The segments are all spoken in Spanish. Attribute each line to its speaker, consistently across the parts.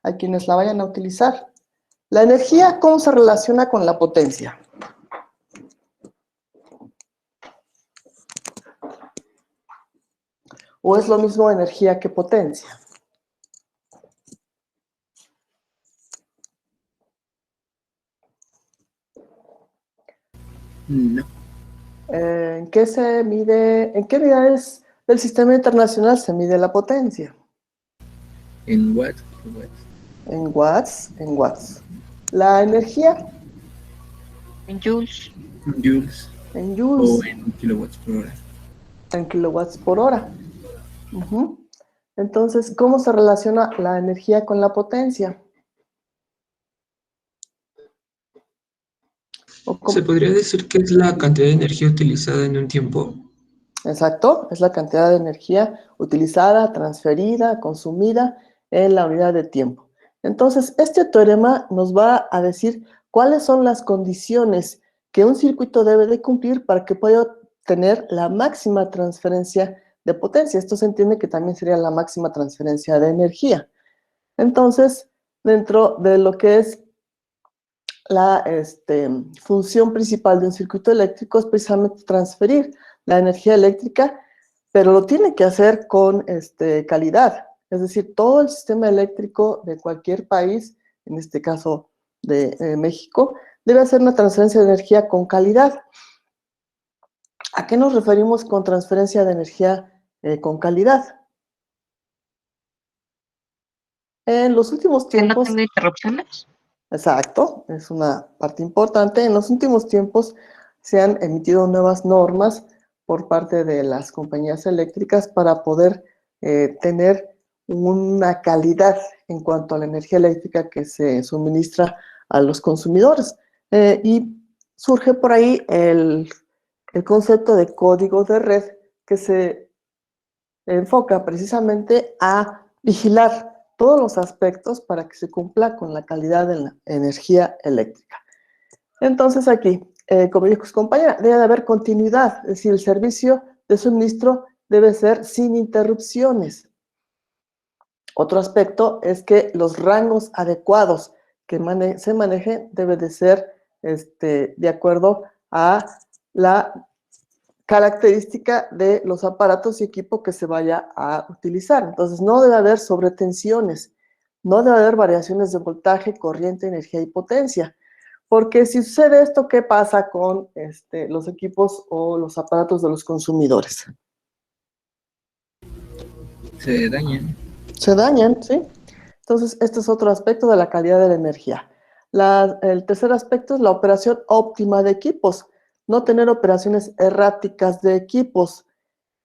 Speaker 1: a quienes la vayan a utilizar. La energía, ¿cómo se relaciona con la potencia? ¿O es lo mismo energía que potencia?
Speaker 2: No.
Speaker 1: ¿En qué se mide, en qué unidades del sistema internacional se mide la potencia?
Speaker 2: ¿En watts?
Speaker 1: En watts, en watts. La energía,
Speaker 3: En joules.
Speaker 2: En joules.
Speaker 1: en
Speaker 2: O
Speaker 1: joules,
Speaker 2: en kilowatts por hora.
Speaker 1: en kilowatts por hora. Entonces, ¿cómo se relaciona la energía con la potencia?
Speaker 4: ¿Se podría decir que es la cantidad de energía utilizada en un tiempo?
Speaker 1: Exacto, es la cantidad de energía utilizada, transferida, consumida en la unidad de tiempo. Entonces, este teorema nos va a decir cuáles son las condiciones que un circuito debe de cumplir para que pueda tener la máxima transferencia de potencia. Esto se entiende que también sería la máxima transferencia de energía. Entonces, dentro de lo que es la función principal de un circuito eléctrico es precisamente transferir la energía eléctrica, pero lo tiene que hacer con calidad. Es decir, todo el sistema eléctrico de cualquier país, en este caso de México, debe hacer una transferencia de energía con calidad. ¿A qué nos referimos con transferencia de energía con calidad? En los últimos
Speaker 3: Que no
Speaker 1: tiempos...
Speaker 3: tenga interrupciones.
Speaker 1: Exacto, es una parte importante. En los últimos tiempos se han emitido nuevas normas por parte de las compañías eléctricas para poder tener una calidad en cuanto a la energía eléctrica que se suministra a los consumidores. Y surge por ahí el concepto de código de red que se enfoca precisamente a vigilar todos los aspectos para que se cumpla con la calidad de la energía eléctrica. Entonces aquí, como dijo su compañera, debe de haber continuidad, es decir, el servicio de suministro debe ser sin interrupciones. Otro aspecto es que los rangos adecuados que se manejen deben de ser de acuerdo a la característica de los aparatos y equipo que se vaya a utilizar. Entonces, no debe haber sobretensiones, no debe haber variaciones de voltaje, corriente, energía y potencia. Porque si sucede esto, ¿qué pasa con los equipos o los aparatos de los consumidores?
Speaker 2: Se dañan.
Speaker 1: Se dañan, ¿sí? Entonces, este es otro aspecto de la calidad de la energía. El tercer aspecto es la operación óptima de equipos. No tener operaciones erráticas de equipos,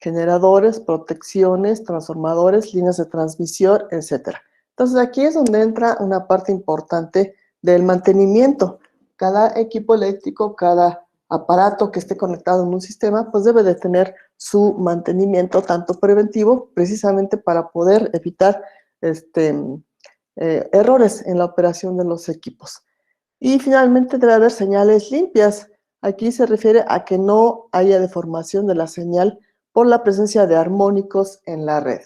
Speaker 1: generadores, protecciones, transformadores, líneas de transmisión, etc. Entonces, aquí es donde entra una parte importante del mantenimiento. Cada equipo eléctrico, cada aparato que esté conectado en un sistema, pues debe de tener su mantenimiento, tanto preventivo, precisamente para poder evitar errores en la operación de los equipos. Y finalmente debe haber señales limpias. Aquí se refiere a que no haya deformación de la señal por la presencia de armónicos en la red.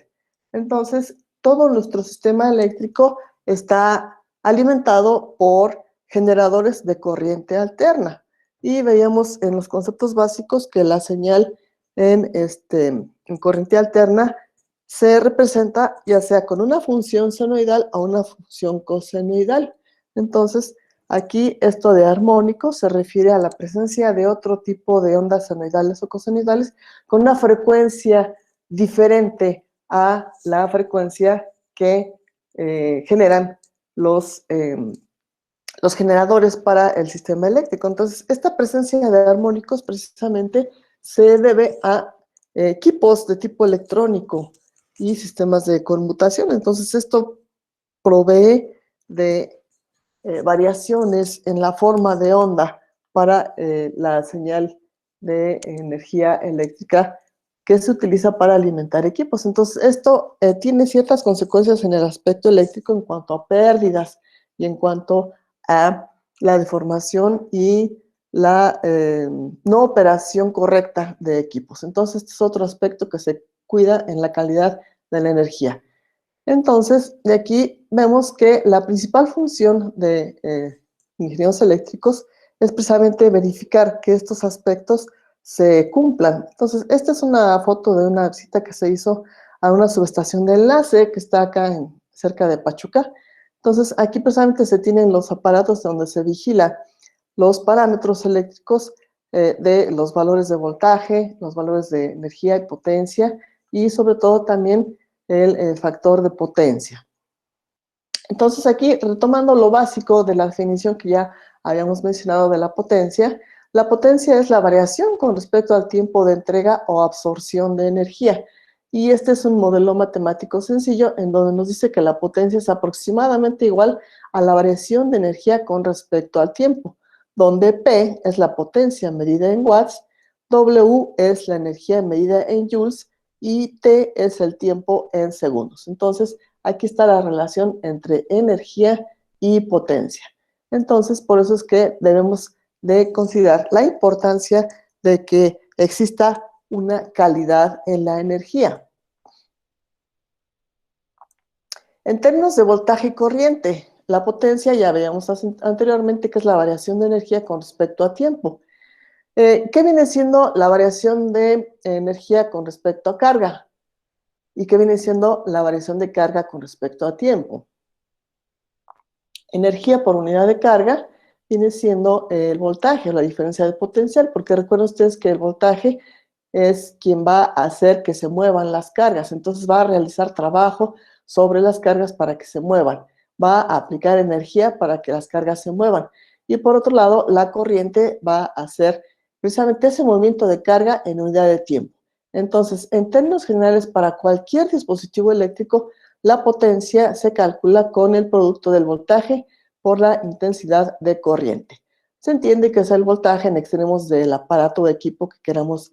Speaker 1: Entonces, todo nuestro sistema eléctrico está alimentado por generadores de corriente alterna. Y veíamos en los conceptos básicos que la señal en corriente alterna se representa ya sea con una función senoidal o una función cosenoidal. Entonces, aquí esto de armónico se refiere a la presencia de otro tipo de ondas senoidales o cosenoidales con una frecuencia diferente a la frecuencia que generan los generadores para el sistema eléctrico. Entonces, esta presencia de armónicos precisamente se debe a equipos de tipo electrónico y sistemas de conmutación. Entonces, esto provee de variaciones en la forma de onda para la señal de energía eléctrica que se utiliza para alimentar equipos. Entonces, esto tiene ciertas consecuencias en el aspecto eléctrico en cuanto a pérdidas y en cuanto a la deformación y la no operación correcta de equipos. Entonces, este es otro aspecto que se cuida en la calidad de la energía. Entonces, de aquí vemos que la principal función de ingenieros eléctricos es precisamente verificar que estos aspectos se cumplan. Entonces, esta es una foto de una visita que se hizo a una subestación de enlace que está acá cerca de Pachuca. Entonces, aquí precisamente se tienen los aparatos donde se vigila los parámetros eléctricos de los valores de voltaje, los valores de energía y potencia, y sobre todo también el factor de potencia. Entonces, aquí, retomando lo básico de la definición que ya habíamos mencionado de la potencia es la variación con respecto al tiempo de entrega o absorción de energía. Y este es un modelo matemático sencillo en donde nos dice que la potencia es aproximadamente igual a la variación de energía con respecto al tiempo, donde P es la potencia medida en watts, W es la energía medida en joules y T es el tiempo en segundos. Entonces, aquí está la relación entre energía y potencia. Entonces, por eso es que debemos de considerar la importancia de que exista una calidad en la energía. En términos de voltaje y corriente, la potencia ya veíamos anteriormente que es la variación de energía con respecto a tiempo. ¿Qué viene siendo la variación de energía con respecto a carga? ¿Y qué viene siendo la variación de carga con respecto a tiempo? Energía por unidad de carga viene siendo el voltaje, la diferencia de potencial, porque recuerden ustedes que el voltaje es quien va a hacer que se muevan las cargas, entonces va a realizar trabajo sobre las cargas para que se muevan, va a aplicar energía para que las cargas se muevan, y por otro lado, la corriente va a hacer precisamente ese movimiento de carga en unidad de tiempo. Entonces, en términos generales, para cualquier dispositivo eléctrico, la potencia se calcula con el producto del voltaje por la intensidad de corriente. Se entiende que es el voltaje en extremos del aparato o equipo que queramos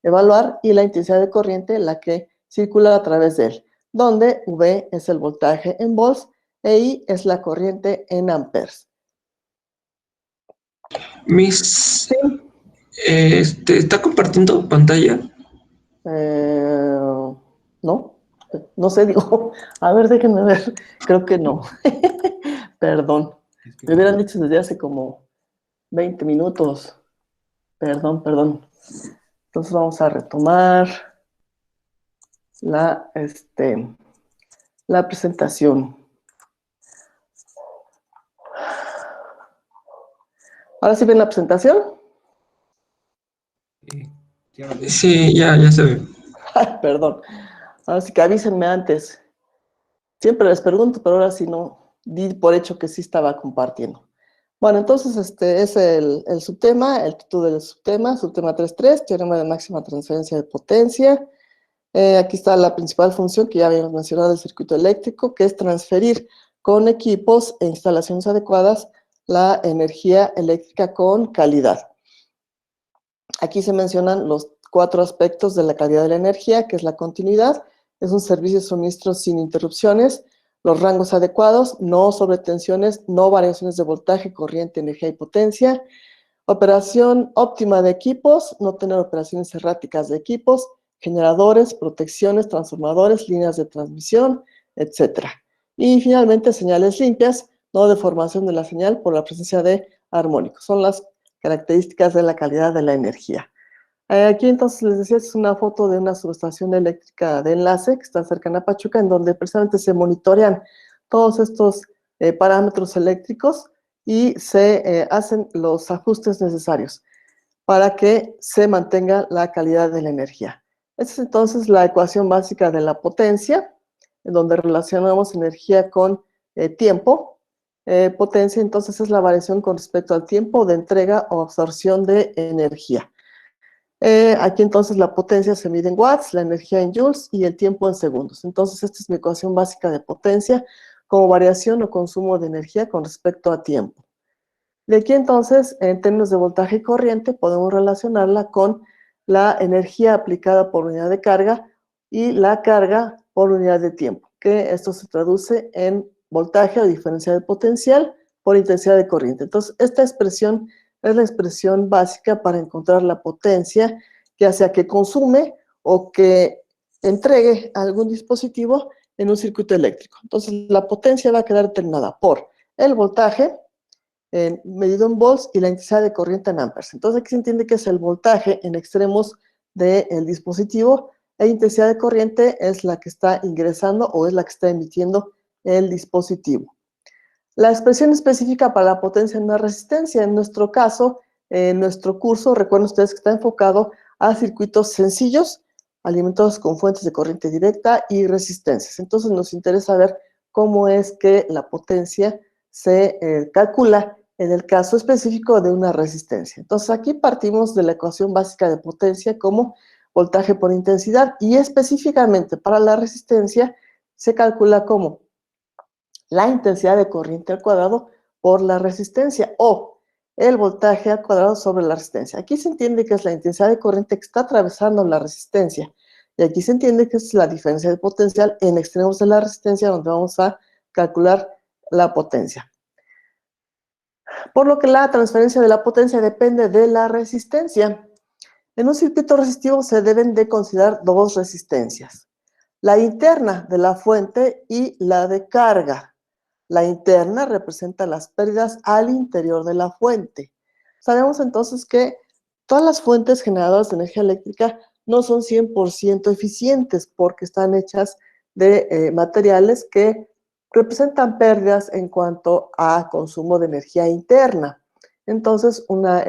Speaker 1: evaluar y la intensidad de corriente la que circula a través de él, donde V es el voltaje en volts e I es la corriente en amperes.
Speaker 4: Miss,
Speaker 1: Sí.
Speaker 4: ¿está compartiendo pantalla?
Speaker 1: No, no sé, digo, a ver, déjenme ver, creo que no. Perdón, me hubieran dicho desde hace como 20 minutos. Perdón. Entonces vamos a retomar la presentación. ¿Ahora sí ven la presentación?
Speaker 4: Sí, ya se ve.
Speaker 1: Ay, perdón. Ahora sí que avísenme antes. Siempre les pregunto, pero ahora sí no di por hecho que sí estaba compartiendo. Bueno, entonces este es el subtema, el título del subtema 3.3, teorema de máxima transferencia de potencia. Aquí está la principal función que ya habíamos mencionado del circuito eléctrico, que es transferir con equipos e instalaciones adecuadas la energía eléctrica con calidad. Aquí se mencionan los 4 aspectos de la calidad de la energía, que es la continuidad, es un servicio de suministro sin interrupciones, los rangos adecuados, no sobretensiones, no variaciones de voltaje, corriente, energía y potencia, operación óptima de equipos, no tener operaciones erráticas de equipos, generadores, protecciones, transformadores, líneas de transmisión, etc. Y finalmente, señales limpias, no deformación de la señal por la presencia de armónicos. Son las características de la calidad de la energía. Aquí entonces les decía, es una foto de una subestación eléctrica de enlace que está cercana a Pachuca, en donde precisamente se monitorean todos estos parámetros eléctricos y se hacen los ajustes necesarios para que se mantenga la calidad de la energía. Esta es entonces la ecuación básica de la potencia, en donde relacionamos energía con tiempo. Potencia entonces es la variación con respecto al tiempo de entrega o absorción de energía. Aquí entonces la potencia se mide en watts, la energía en joules y el tiempo en segundos. Entonces esta es mi ecuación básica de potencia como variación o consumo de energía con respecto a tiempo. De aquí entonces, en términos de voltaje y corriente, podemos relacionarla con la energía aplicada por unidad de carga y la carga por unidad de tiempo, que esto se traduce en voltaje o diferencia de potencial por intensidad de corriente. Entonces, esta expresión es la expresión básica para encontrar la potencia, ya sea que consume o que entregue a algún dispositivo en un circuito eléctrico. Entonces, la potencia va a quedar determinada por el voltaje, medido en volts, y la intensidad de corriente en amperes. Entonces, aquí se entiende que es el voltaje en extremos del dispositivo, e intensidad de corriente es la que está ingresando o es la que está emitiendo el dispositivo. La expresión específica para la potencia en una resistencia, en nuestro caso, en nuestro curso, recuerden ustedes que está enfocado a circuitos sencillos, alimentados con fuentes de corriente directa y resistencias. Entonces nos interesa ver cómo es que la potencia se calcula en el caso específico de una resistencia. Entonces aquí partimos de la ecuación básica de potencia como voltaje por intensidad, y específicamente para la resistencia se calcula como la intensidad de corriente al cuadrado por la resistencia, o el voltaje al cuadrado sobre la resistencia. Aquí se entiende que es la intensidad de corriente que está atravesando la resistencia, y aquí se entiende que es la diferencia de potencial en extremos de la resistencia, donde vamos a calcular la potencia. Por lo que la transferencia de la potencia depende de la resistencia. En un circuito resistivo se deben de considerar dos resistencias: la interna de la fuente y la de carga. La interna representa las pérdidas al interior de la fuente. Sabemos entonces que todas las fuentes generadoras de energía eléctrica no son 100% eficientes, porque están hechas de materiales que representan pérdidas en cuanto a consumo de energía interna. Entonces, una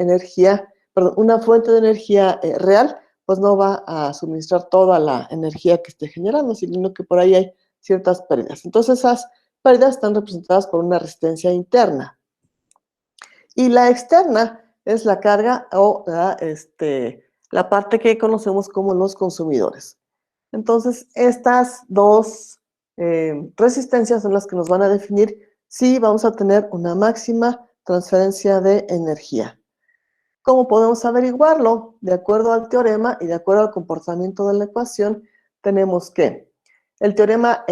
Speaker 1: fuente de energía real, pues no va a suministrar toda la energía que esté generando, sino que por ahí hay ciertas pérdidas. Entonces, esas pérdidas están representadas por una resistencia interna. Y la externa es la carga o la parte que conocemos como los consumidores. Entonces, estas dos resistencias son las que nos van a definir si vamos a tener una máxima transferencia de energía. ¿Cómo podemos averiguarlo? De acuerdo al teorema y de acuerdo al comportamiento de la ecuación, tenemos que el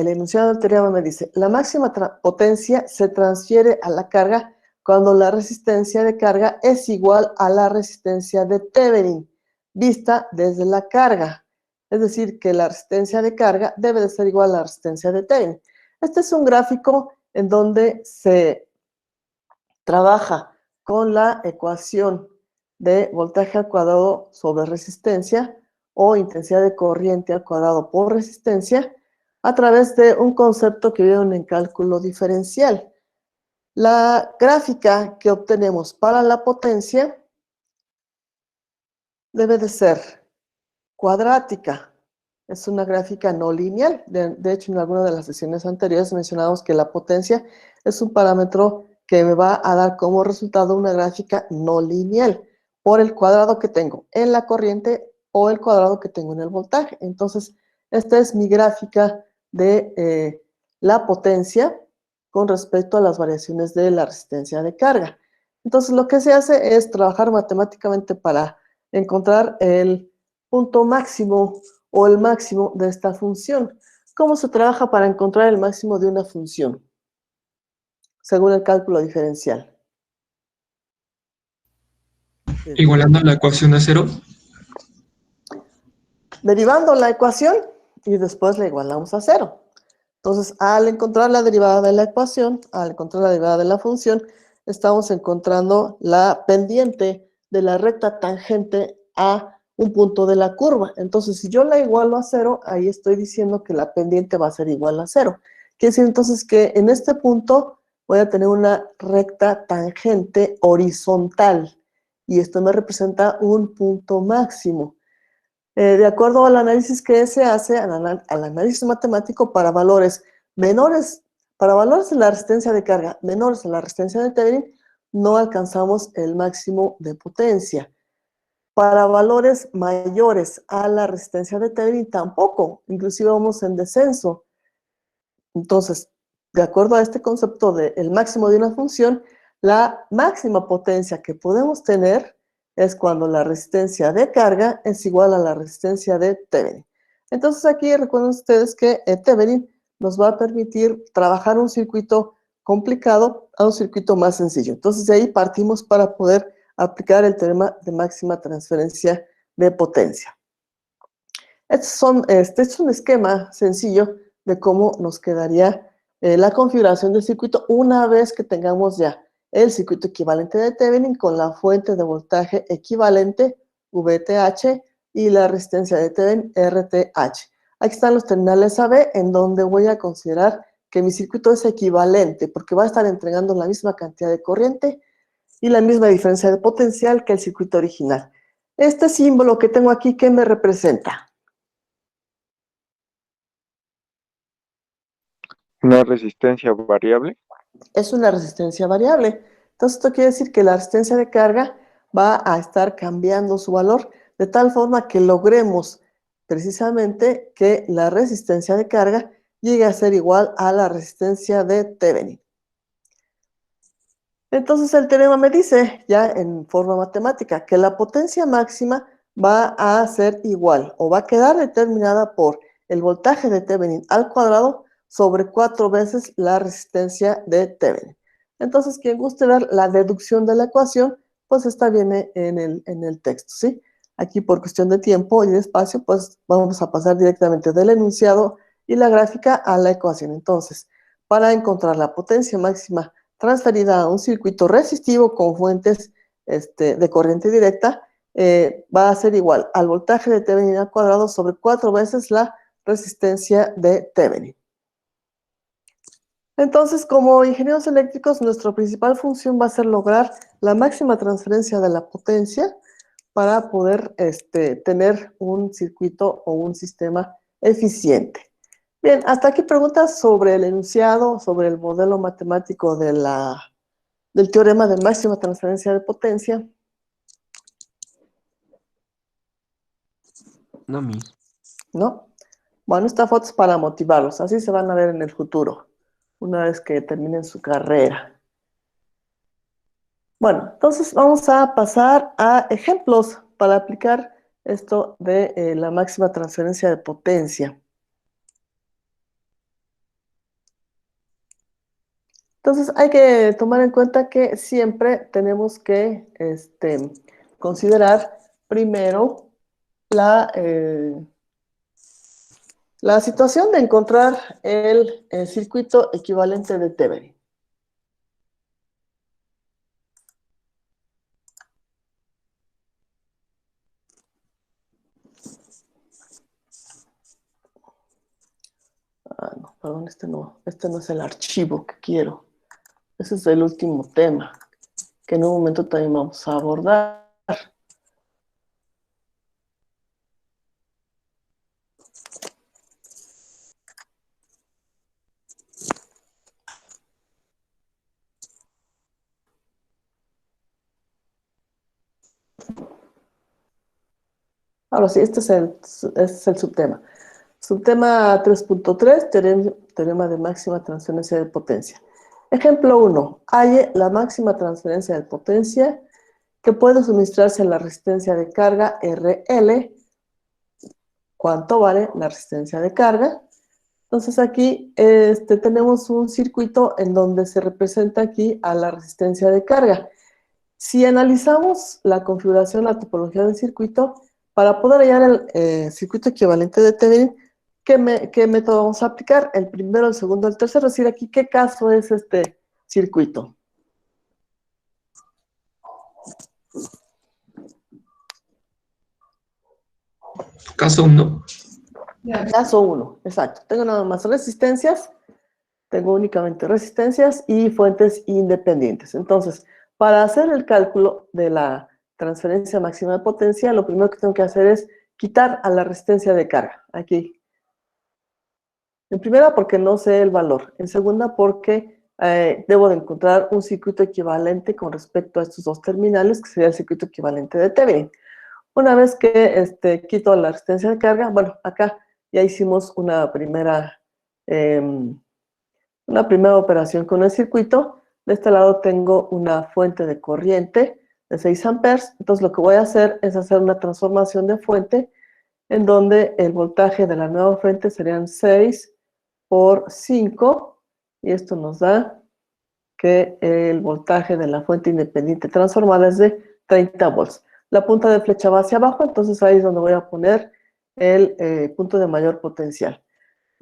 Speaker 1: enunciado del teorema me dice: la máxima potencia se transfiere a la carga cuando la resistencia de carga es igual a la resistencia de Thevenin, vista desde la carga. Es decir, que la resistencia de carga debe de ser igual a la resistencia de Thevenin. Este es un gráfico en donde se trabaja con la ecuación de voltaje al cuadrado sobre resistencia, o intensidad de corriente al cuadrado por resistencia, a través de un concepto que vieron en cálculo diferencial. La gráfica que obtenemos para la potencia debe de ser cuadrática. Es una gráfica no lineal. De hecho, en alguna de las sesiones anteriores mencionamos que la potencia es un parámetro que me va a dar como resultado una gráfica no lineal por el cuadrado que tengo en la corriente o el cuadrado que tengo en el voltaje. Entonces, esta es mi gráfica de la potencia con respecto a las variaciones de la resistencia de carga. Entonces, lo que se hace es trabajar matemáticamente para encontrar el punto máximo o el máximo de esta función. ¿Cómo se trabaja para encontrar el máximo de una función? Según el cálculo diferencial.
Speaker 4: Igualando la ecuación a cero.
Speaker 1: Derivando la ecuación y después la igualamos a cero. Entonces, al encontrar la derivada de la ecuación, al encontrar la derivada de la función, estamos encontrando la pendiente de la recta tangente a un punto de la curva. Entonces, si yo la igualo a cero, ahí estoy diciendo que la pendiente va a ser igual a cero. Quiere decir entonces que en este punto voy a tener una recta tangente horizontal, y esto me representa un punto máximo. De acuerdo al análisis que se hace, al análisis matemático, para valores menores, para valores de la resistencia de carga menores a la resistencia de Thevenin, no alcanzamos el máximo de potencia. Para valores mayores a la resistencia de Thevenin tampoco, inclusive vamos en descenso. Entonces, de acuerdo a este concepto del máximo de una función, la máxima potencia que podemos tener es cuando la resistencia de carga es igual a la resistencia de Thevenin. Entonces aquí recuerden ustedes que Thevenin nos va a permitir trabajar un circuito complicado a un circuito más sencillo. Entonces de ahí partimos para poder aplicar el teorema de máxima transferencia de potencia. Este es un esquema sencillo de cómo nos quedaría la configuración del circuito una vez que tengamos ya el circuito equivalente de Thevenin con la fuente de voltaje equivalente VTH y la resistencia de Thevenin RTH. Aquí están los terminales AB en donde voy a considerar que mi circuito es equivalente porque va a estar entregando la misma cantidad de corriente y la misma diferencia de potencial que el circuito original. Este símbolo que tengo aquí, ¿qué me representa?
Speaker 5: Una resistencia variable.
Speaker 1: Es una resistencia variable. Entonces, esto quiere decir que la resistencia de carga va a estar cambiando su valor de tal forma que logremos precisamente que la resistencia de carga llegue a ser igual a la resistencia de Thevenin. Entonces, el teorema me dice, ya en forma matemática, que la potencia máxima va a ser igual o va a quedar determinada por el voltaje de Thevenin al cuadrado sobre 4 veces la resistencia de Thevenin. Entonces, quien guste ver la deducción de la ecuación, pues esta viene en el texto, ¿sí? Aquí por cuestión de tiempo y de espacio, pues vamos a pasar directamente del enunciado y la gráfica a la ecuación. Entonces, para encontrar la potencia máxima transferida a un circuito resistivo con fuentes de corriente directa, va a ser igual al voltaje de Thevenin al cuadrado sobre 4 veces la resistencia de Thevenin. Entonces, como ingenieros eléctricos, nuestra principal función va a ser lograr la máxima transferencia de la potencia para poder tener un circuito o un sistema eficiente. Bien, hasta aquí preguntas sobre el enunciado, sobre el modelo matemático del teorema de máxima transferencia de potencia.
Speaker 4: No, Miss.
Speaker 1: ¿No? Bueno, esta foto es para motivarlos, así se van a ver en el futuro, una vez que terminen su carrera. Bueno, entonces vamos a pasar a ejemplos para aplicar esto de la máxima transferencia de potencia. Entonces hay que tomar en cuenta que siempre tenemos que considerar primero la situación de encontrar el circuito equivalente de Thevenin. Ah, no, perdón, este no es el archivo que quiero. Ese es el último tema que en un momento también vamos a abordar. Ahora sí, este es el subtema. Subtema 3.3, teorema de máxima transferencia de potencia. Ejemplo 1. Halle la máxima transferencia de potencia que puede suministrarse a la resistencia de carga RL. ¿Cuánto vale la resistencia de carga? Entonces aquí tenemos un circuito en donde se representa aquí a la resistencia de carga. Si analizamos la configuración, la topología del circuito, para poder hallar el circuito equivalente de Thevenin, ¿qué método vamos a aplicar? El primero, el segundo, el tercero. Es decir, aquí, ¿qué caso es este circuito?
Speaker 4: Caso 1.
Speaker 1: Caso 1, exacto. Tengo nada más resistencias, tengo únicamente resistencias y fuentes independientes. Entonces, para hacer el cálculo de la transferencia máxima de potencia, lo primero que tengo que hacer es quitar a la resistencia de carga. Aquí. En primera, porque no sé el valor. En segunda, porque debo de encontrar un circuito equivalente con respecto a estos dos terminales, que sería el circuito equivalente de Thevenin. Una vez que quito la resistencia de carga, bueno, acá ya hicimos una primera operación con el circuito. De este lado tengo una fuente de corriente de 6 amperes. Entonces lo que voy a hacer es hacer una transformación de fuente en donde el voltaje de la nueva fuente serían 6 por 5. Y esto nos da que el voltaje de la fuente independiente transformada es de 30 volts. La punta de flecha va hacia abajo, entonces ahí es donde voy a poner el punto de mayor potencial.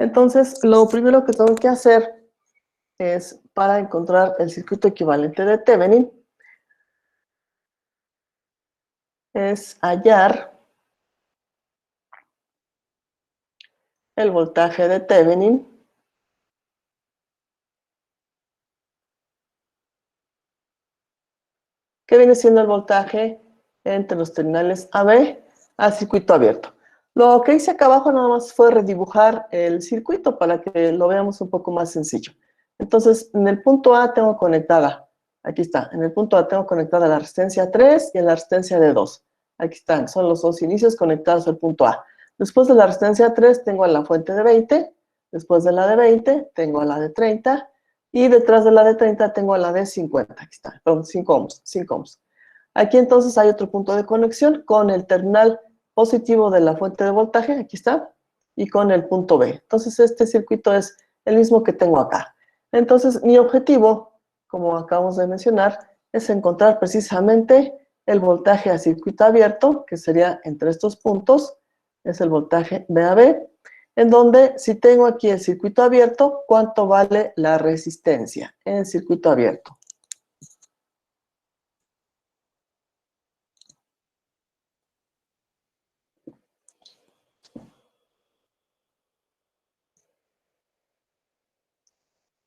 Speaker 1: Entonces, lo primero que tengo que hacer es, para encontrar el circuito equivalente de Thevenin, es hallar el voltaje de Thevenin que viene siendo el voltaje entre los terminales AB al circuito abierto. Lo que hice acá abajo nada más fue redibujar el circuito para que lo veamos un poco más sencillo. Entonces, en el punto A tengo conectada, aquí está, en el punto A tengo conectada la resistencia 3 y la resistencia de 2. Aquí están, son los dos inicios conectados al punto A. Después de la resistencia 3 tengo a la fuente de 20, después de la de 20 tengo a la de 30, y detrás de la de 30 tengo a la de 50, aquí está, perdón, 5 ohms, 5 ohms. Aquí entonces hay otro punto de conexión con el terminal positivo de la fuente de voltaje, aquí está, y con el punto B. Entonces este circuito es el mismo que tengo acá. Entonces mi objetivo, como acabamos de mencionar, es encontrar precisamente el voltaje a circuito abierto, que sería entre estos puntos, es el voltaje VAB, en donde si tengo aquí el circuito abierto, ¿cuánto vale la resistencia en el circuito abierto?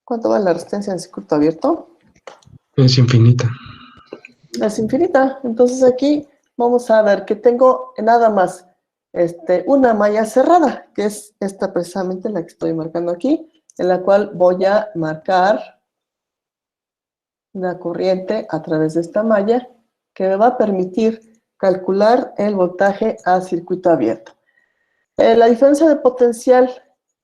Speaker 1: ¿Cuánto vale la resistencia en el circuito abierto?
Speaker 4: Es infinita.
Speaker 1: Es infinita. Entonces aquí vamos a ver que tengo nada más una malla cerrada, que es esta precisamente la que estoy marcando aquí, en la cual voy a marcar una corriente a través de esta malla que me va a permitir calcular el voltaje a circuito abierto. La diferencia de potencial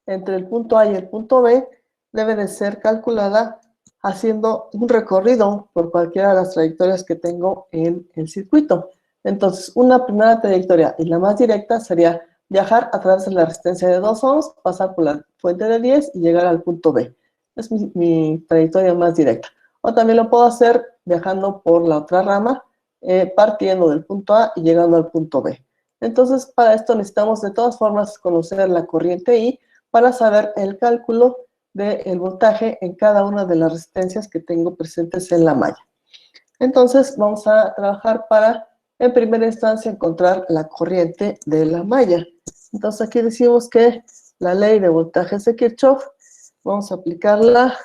Speaker 1: entre el punto A y el punto B debe de ser calculada haciendo un recorrido por cualquiera de las trayectorias que tengo en el circuito. Entonces, una primera trayectoria y la más directa sería viajar a través de la resistencia de 2 ohms, pasar por la fuente de 10 y llegar al punto B. Es mi trayectoria más directa. O también lo puedo hacer viajando por la otra rama, partiendo del punto A y llegando al punto B. Entonces, para esto necesitamos de todas formas conocer la corriente I para saber el cálculo del voltaje en cada una de las resistencias que tengo presentes en la malla. Entonces, vamos a trabajar para, en primera instancia, encontrar la corriente de la malla. Entonces, aquí decimos que la ley de voltajes de Kirchhoff, vamos a aplicarla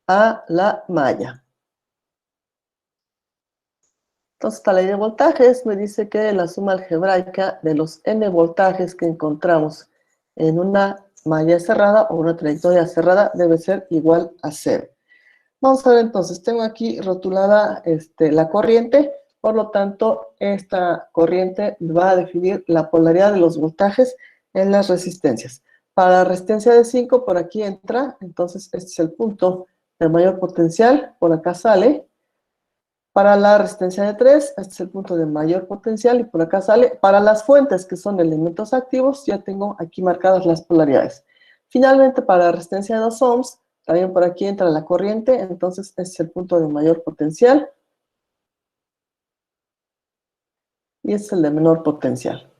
Speaker 1: a la malla. Entonces, esta ley de voltajes me dice que la suma algebraica de los n voltajes que encontramos en una malla cerrada o una trayectoria cerrada debe ser igual a 0. Vamos a ver entonces, tengo aquí rotulada la corriente, por lo tanto, esta corriente va a definir la polaridad de los voltajes en las resistencias. Para la resistencia de 5, por aquí entra, entonces este es el punto de mayor potencial, por acá sale. Para la resistencia de 3, este es el punto de mayor potencial y por acá sale. Para las fuentes, que son elementos activos, ya tengo aquí marcadas las polaridades. Finalmente, para la resistencia de 2 ohms, también por aquí entra la corriente, entonces este es el punto de mayor potencial. Y este es el de menor potencial.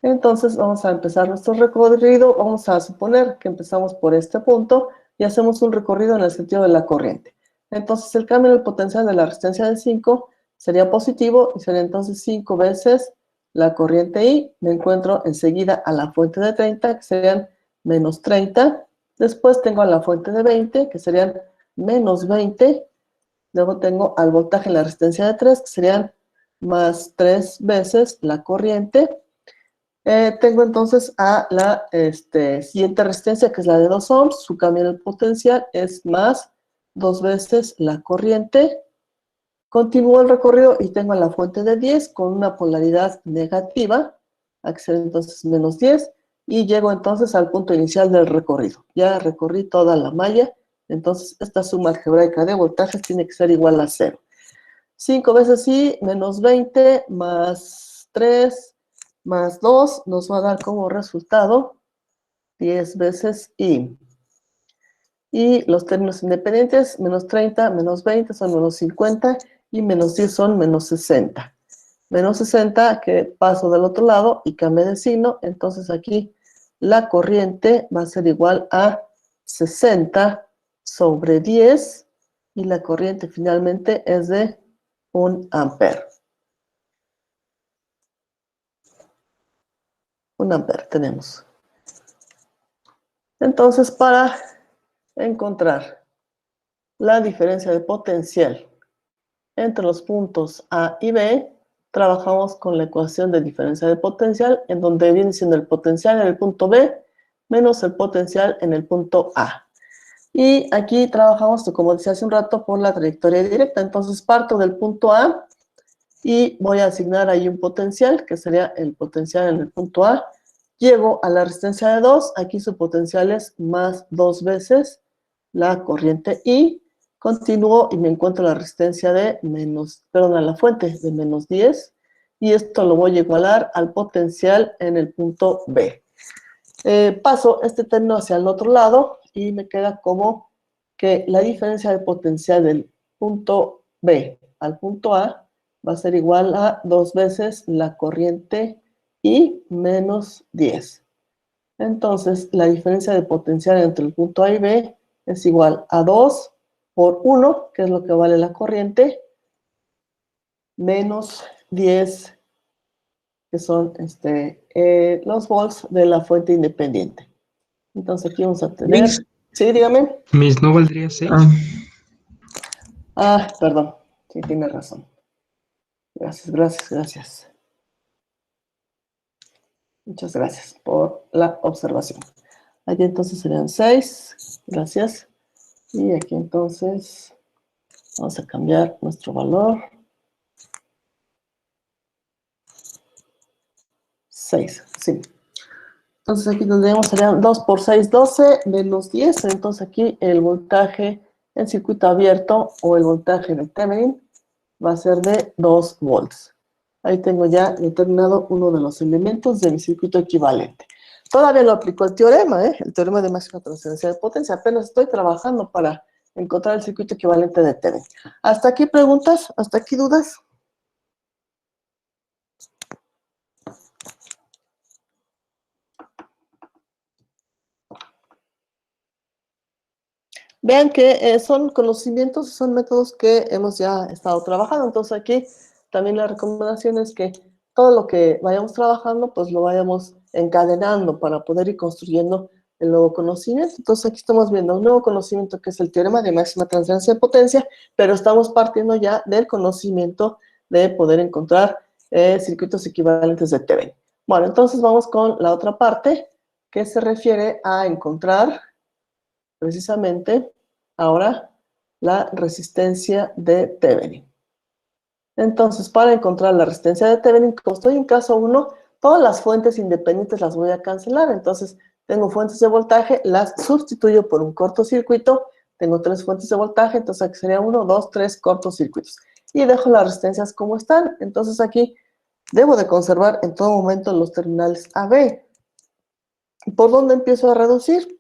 Speaker 1: Entonces vamos a empezar nuestro recorrido. Vamos a suponer que empezamos por este punto y hacemos un recorrido en el sentido de la corriente. Entonces el cambio en el potencial de la resistencia de 5 sería positivo y sería entonces 5 veces la corriente I. Me encuentro enseguida a la fuente de 30, que serían menos 30. Después tengo a la fuente de 20, que serían menos 20. Luego tengo al voltaje en la resistencia de 3, que serían más 3 veces la corriente. Tengo entonces a la siguiente resistencia, que es la de 2 ohms. Su cambio en el potencial es más 2 veces la corriente. Continúo el recorrido y tengo a la fuente de 10 con una polaridad negativa, a que será entonces menos 10, y llego entonces al punto inicial del recorrido. Ya recorrí toda la malla, entonces esta suma algebraica de voltajes tiene que ser igual a 0. 5 veces I menos 20 más 3 más 2 nos va a dar como resultado 10 veces I. Y los términos independientes, menos 30, menos 20 son menos 50 y menos 10 son menos 60. Menos 60 que paso del otro lado y cambio de signo, entonces aquí la corriente va a ser igual a 60 sobre 10 y la corriente finalmente es de 1 ampere. 1 ampere tenemos. Entonces, para encontrar la diferencia de potencial entre los puntos A y B, trabajamos con la ecuación de diferencia de potencial, en donde viene siendo el potencial en el punto B menos el potencial en el punto A. Y aquí trabajamos, como decía hace un rato, por la trayectoria directa. Entonces parto del punto A y voy a asignar ahí un potencial, que sería el potencial en el punto A. Llego a la resistencia de 2, aquí su potencial es más 2 veces la corriente I. Continúo y me encuentro la resistencia de a la fuente de menos 10. Y esto lo voy a igualar al potencial en el punto B. Paso este término hacia el otro lado y me queda como que la diferencia de potencial del punto B al punto A va a ser igual a 2 veces la corriente I menos 10. Entonces, la diferencia de potencial entre el punto A y B es igual a 2 por 1, que es lo que vale la corriente, menos 10, que son los volts de la fuente independiente. Entonces aquí vamos a tener...
Speaker 4: Miss,
Speaker 1: Sí, dígame.
Speaker 4: Miss, ¿no valdría 6?
Speaker 1: Perdón. Sí, tiene razón. Gracias. Muchas gracias por la observación. Aquí entonces serían 6. Gracias. Y aquí entonces vamos a cambiar nuestro valor. 6, sí. Entonces aquí tendríamos, serían 2 por 6, 12, menos 10. Entonces aquí el voltaje en circuito abierto o el voltaje de Thevenin va a ser de 2 volts. Ahí tengo ya determinado uno de los elementos de mi circuito equivalente. Todavía no aplico el teorema, el teorema de máxima transferencia de potencia. Apenas estoy trabajando para encontrar el circuito equivalente de Thevenin. ¿Hasta aquí preguntas? ¿Hasta aquí dudas? Vean que son conocimientos, son métodos que hemos ya estado trabajando. Entonces aquí también la recomendación es que todo lo que vayamos trabajando, pues lo vayamos encadenando para poder ir construyendo el nuevo conocimiento. Entonces aquí estamos viendo un nuevo conocimiento que es el teorema de máxima transferencia de potencia, pero estamos partiendo ya del conocimiento de poder encontrar circuitos equivalentes de Thevenin. Bueno, entonces vamos con la otra parte que se refiere a encontrar precisamente ahora la resistencia de Thevenin. Entonces, para encontrar la resistencia de Thevenin, como estoy en caso 1, todas las fuentes independientes las voy a cancelar. Entonces, tengo fuentes de voltaje, las sustituyo por un cortocircuito. Tengo 3 fuentes de voltaje, entonces aquí sería 1, 2, 3 cortocircuitos. Y dejo las resistencias como están. Entonces, aquí debo de conservar en todo momento los terminales AB. ¿Por dónde empiezo a reducir?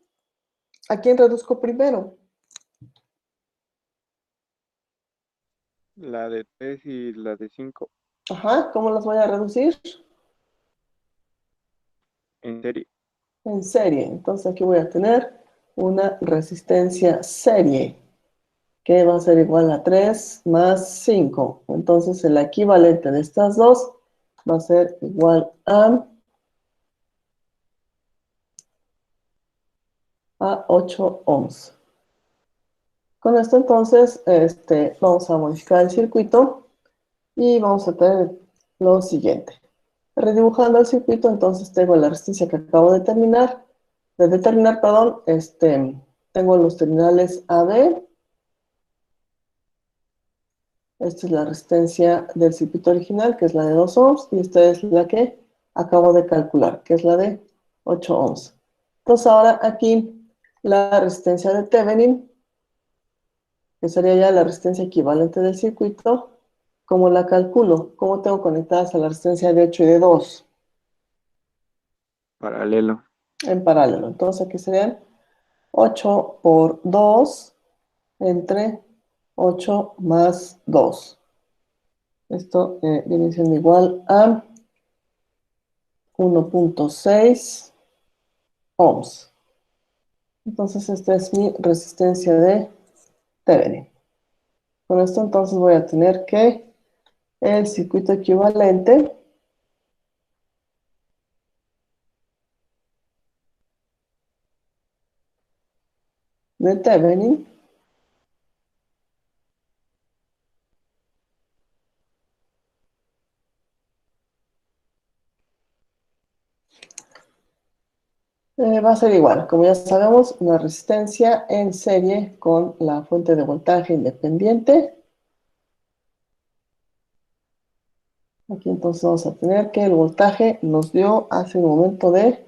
Speaker 1: ¿A quién reduzco primero?
Speaker 5: La de 3 y la de 5
Speaker 1: Ajá, ¿cómo las voy a reducir?
Speaker 5: en serie.
Speaker 1: En serie. Entonces aquí voy a tener una resistencia serie, que va a ser igual a 3 más 5. Entonces el equivalente de estas dos va a ser igual a 8 ohms. Con esto entonces vamos a modificar el circuito y vamos a tener lo siguiente. Redibujando el circuito, entonces tengo la resistencia que acabo de determinar, tengo los terminales AB. Esta es la resistencia del circuito original, que es la de 2 ohms, y esta es la que acabo de calcular, que es la de 8 ohms. Entonces ahora aquí la resistencia de Thevenin, que sería ya la resistencia equivalente del circuito, ¿cómo la calculo? ¿Cómo tengo conectadas a la resistencia de 8 y de 2?
Speaker 5: Paralelo.
Speaker 1: En paralelo. Entonces aquí serían 8 por 2 entre 8 más 2. Esto viene siendo igual a 1.6 ohms. Entonces, esta es mi resistencia de Thevenin. Con esto, entonces, voy a tener que el circuito equivalente de Thevenin va a ser igual, como ya sabemos, una resistencia en serie con la fuente de voltaje independiente. Aquí entonces vamos a tener que el voltaje nos dio hace un momento de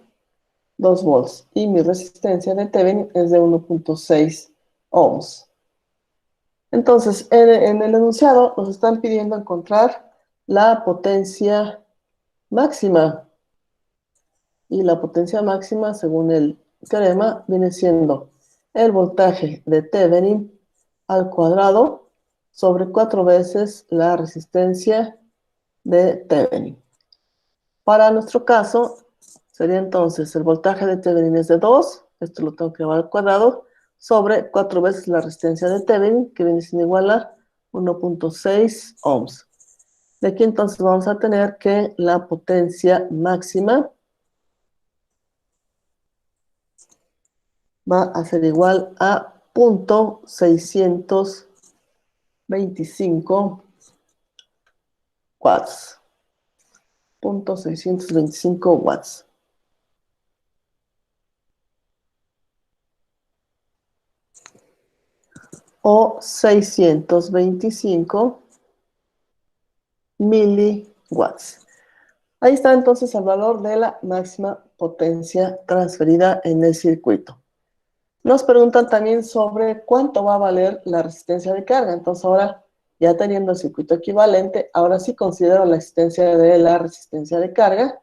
Speaker 1: 2 volts y mi resistencia de Thevenin es de 1.6 ohms. Entonces, en el enunciado nos están pidiendo encontrar la potencia máxima. Y la potencia máxima, según el teorema, viene siendo el voltaje de Thevenin al cuadrado sobre 4 veces la resistencia de Thevenin. Para nuestro caso, sería entonces el voltaje de Thevenin es de 2, esto lo tengo que llevar al cuadrado, sobre 4 veces la resistencia de Thevenin, que viene siendo igual a 1.6 ohms. De aquí entonces vamos a tener que la potencia máxima va a ser igual a 0.625 watts. 0.625 watts. O 625 miliwatts. Ahí está entonces el valor de la máxima potencia transferida en el circuito. Nos preguntan también sobre cuánto va a valer la resistencia de carga. Entonces ahora, ya teniendo el circuito equivalente, ahora sí considero la existencia de la resistencia de carga.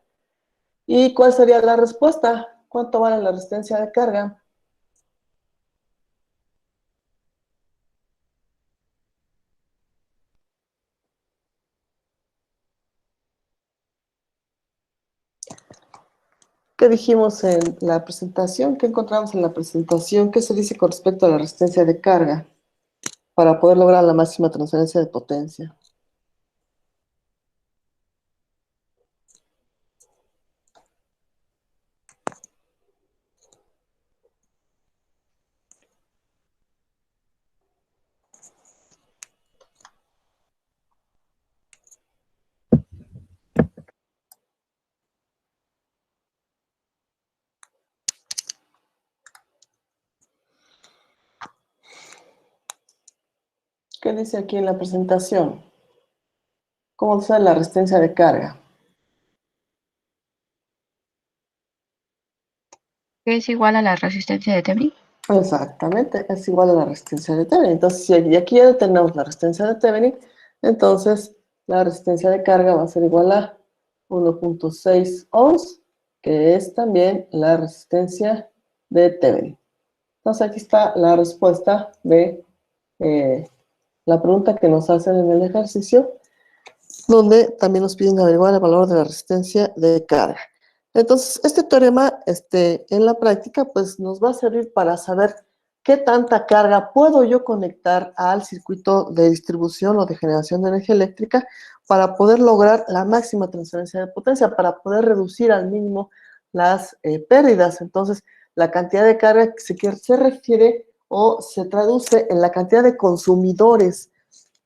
Speaker 1: ¿Y cuál sería la respuesta? ¿Cuánto vale la resistencia de carga? ¿Qué dijimos en la presentación? ¿Qué encontramos en la presentación? ¿Qué se dice con respecto a la resistencia de carga para poder lograr la máxima transferencia de potencia? ¿Qué dice aquí en la presentación? ¿Cómo se la resistencia de carga?
Speaker 3: Que es igual a la resistencia de Thevenin.
Speaker 1: Exactamente, es igual a la resistencia de Thevenin. Entonces, si aquí ya tenemos la resistencia de Thevenin, entonces la resistencia de carga va a ser igual a 1.6 ohms, que es también la resistencia de Thevenin. Entonces, aquí está la respuesta de la pregunta que nos hacen en el ejercicio, donde también nos piden averiguar el valor de la resistencia de carga. Entonces, este teorema en la práctica pues, nos va a servir para saber qué tanta carga puedo yo conectar al circuito de distribución o de generación de energía eléctrica para poder lograr la máxima transferencia de potencia, para poder reducir al mínimo las pérdidas. Entonces, la cantidad de carga se refiere o se traduce en la cantidad de consumidores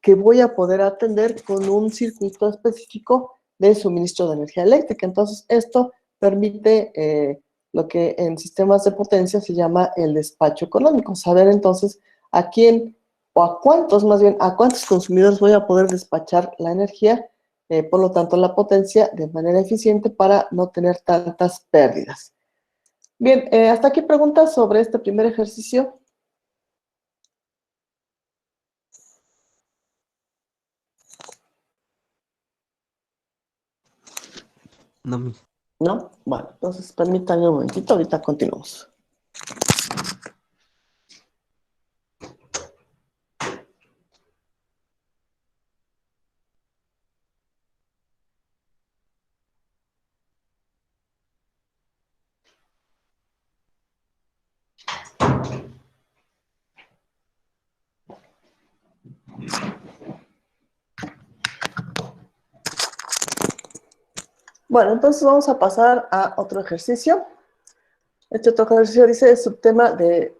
Speaker 1: que voy a poder atender con un circuito específico de suministro de energía eléctrica. Entonces, esto permite lo que en sistemas de potencia se llama el despacho económico. Saber entonces a quién o a cuántos, más bien, a cuántos consumidores voy a poder despachar la energía, por lo tanto, la potencia de manera eficiente para no tener tantas pérdidas. Bien, hasta aquí preguntas sobre este primer ejercicio.
Speaker 4: No,
Speaker 1: ¿No? Bueno, entonces permítanme un momentito, ahorita continuamos. Bueno, entonces vamos a pasar a otro ejercicio. Este otro ejercicio dice subtema de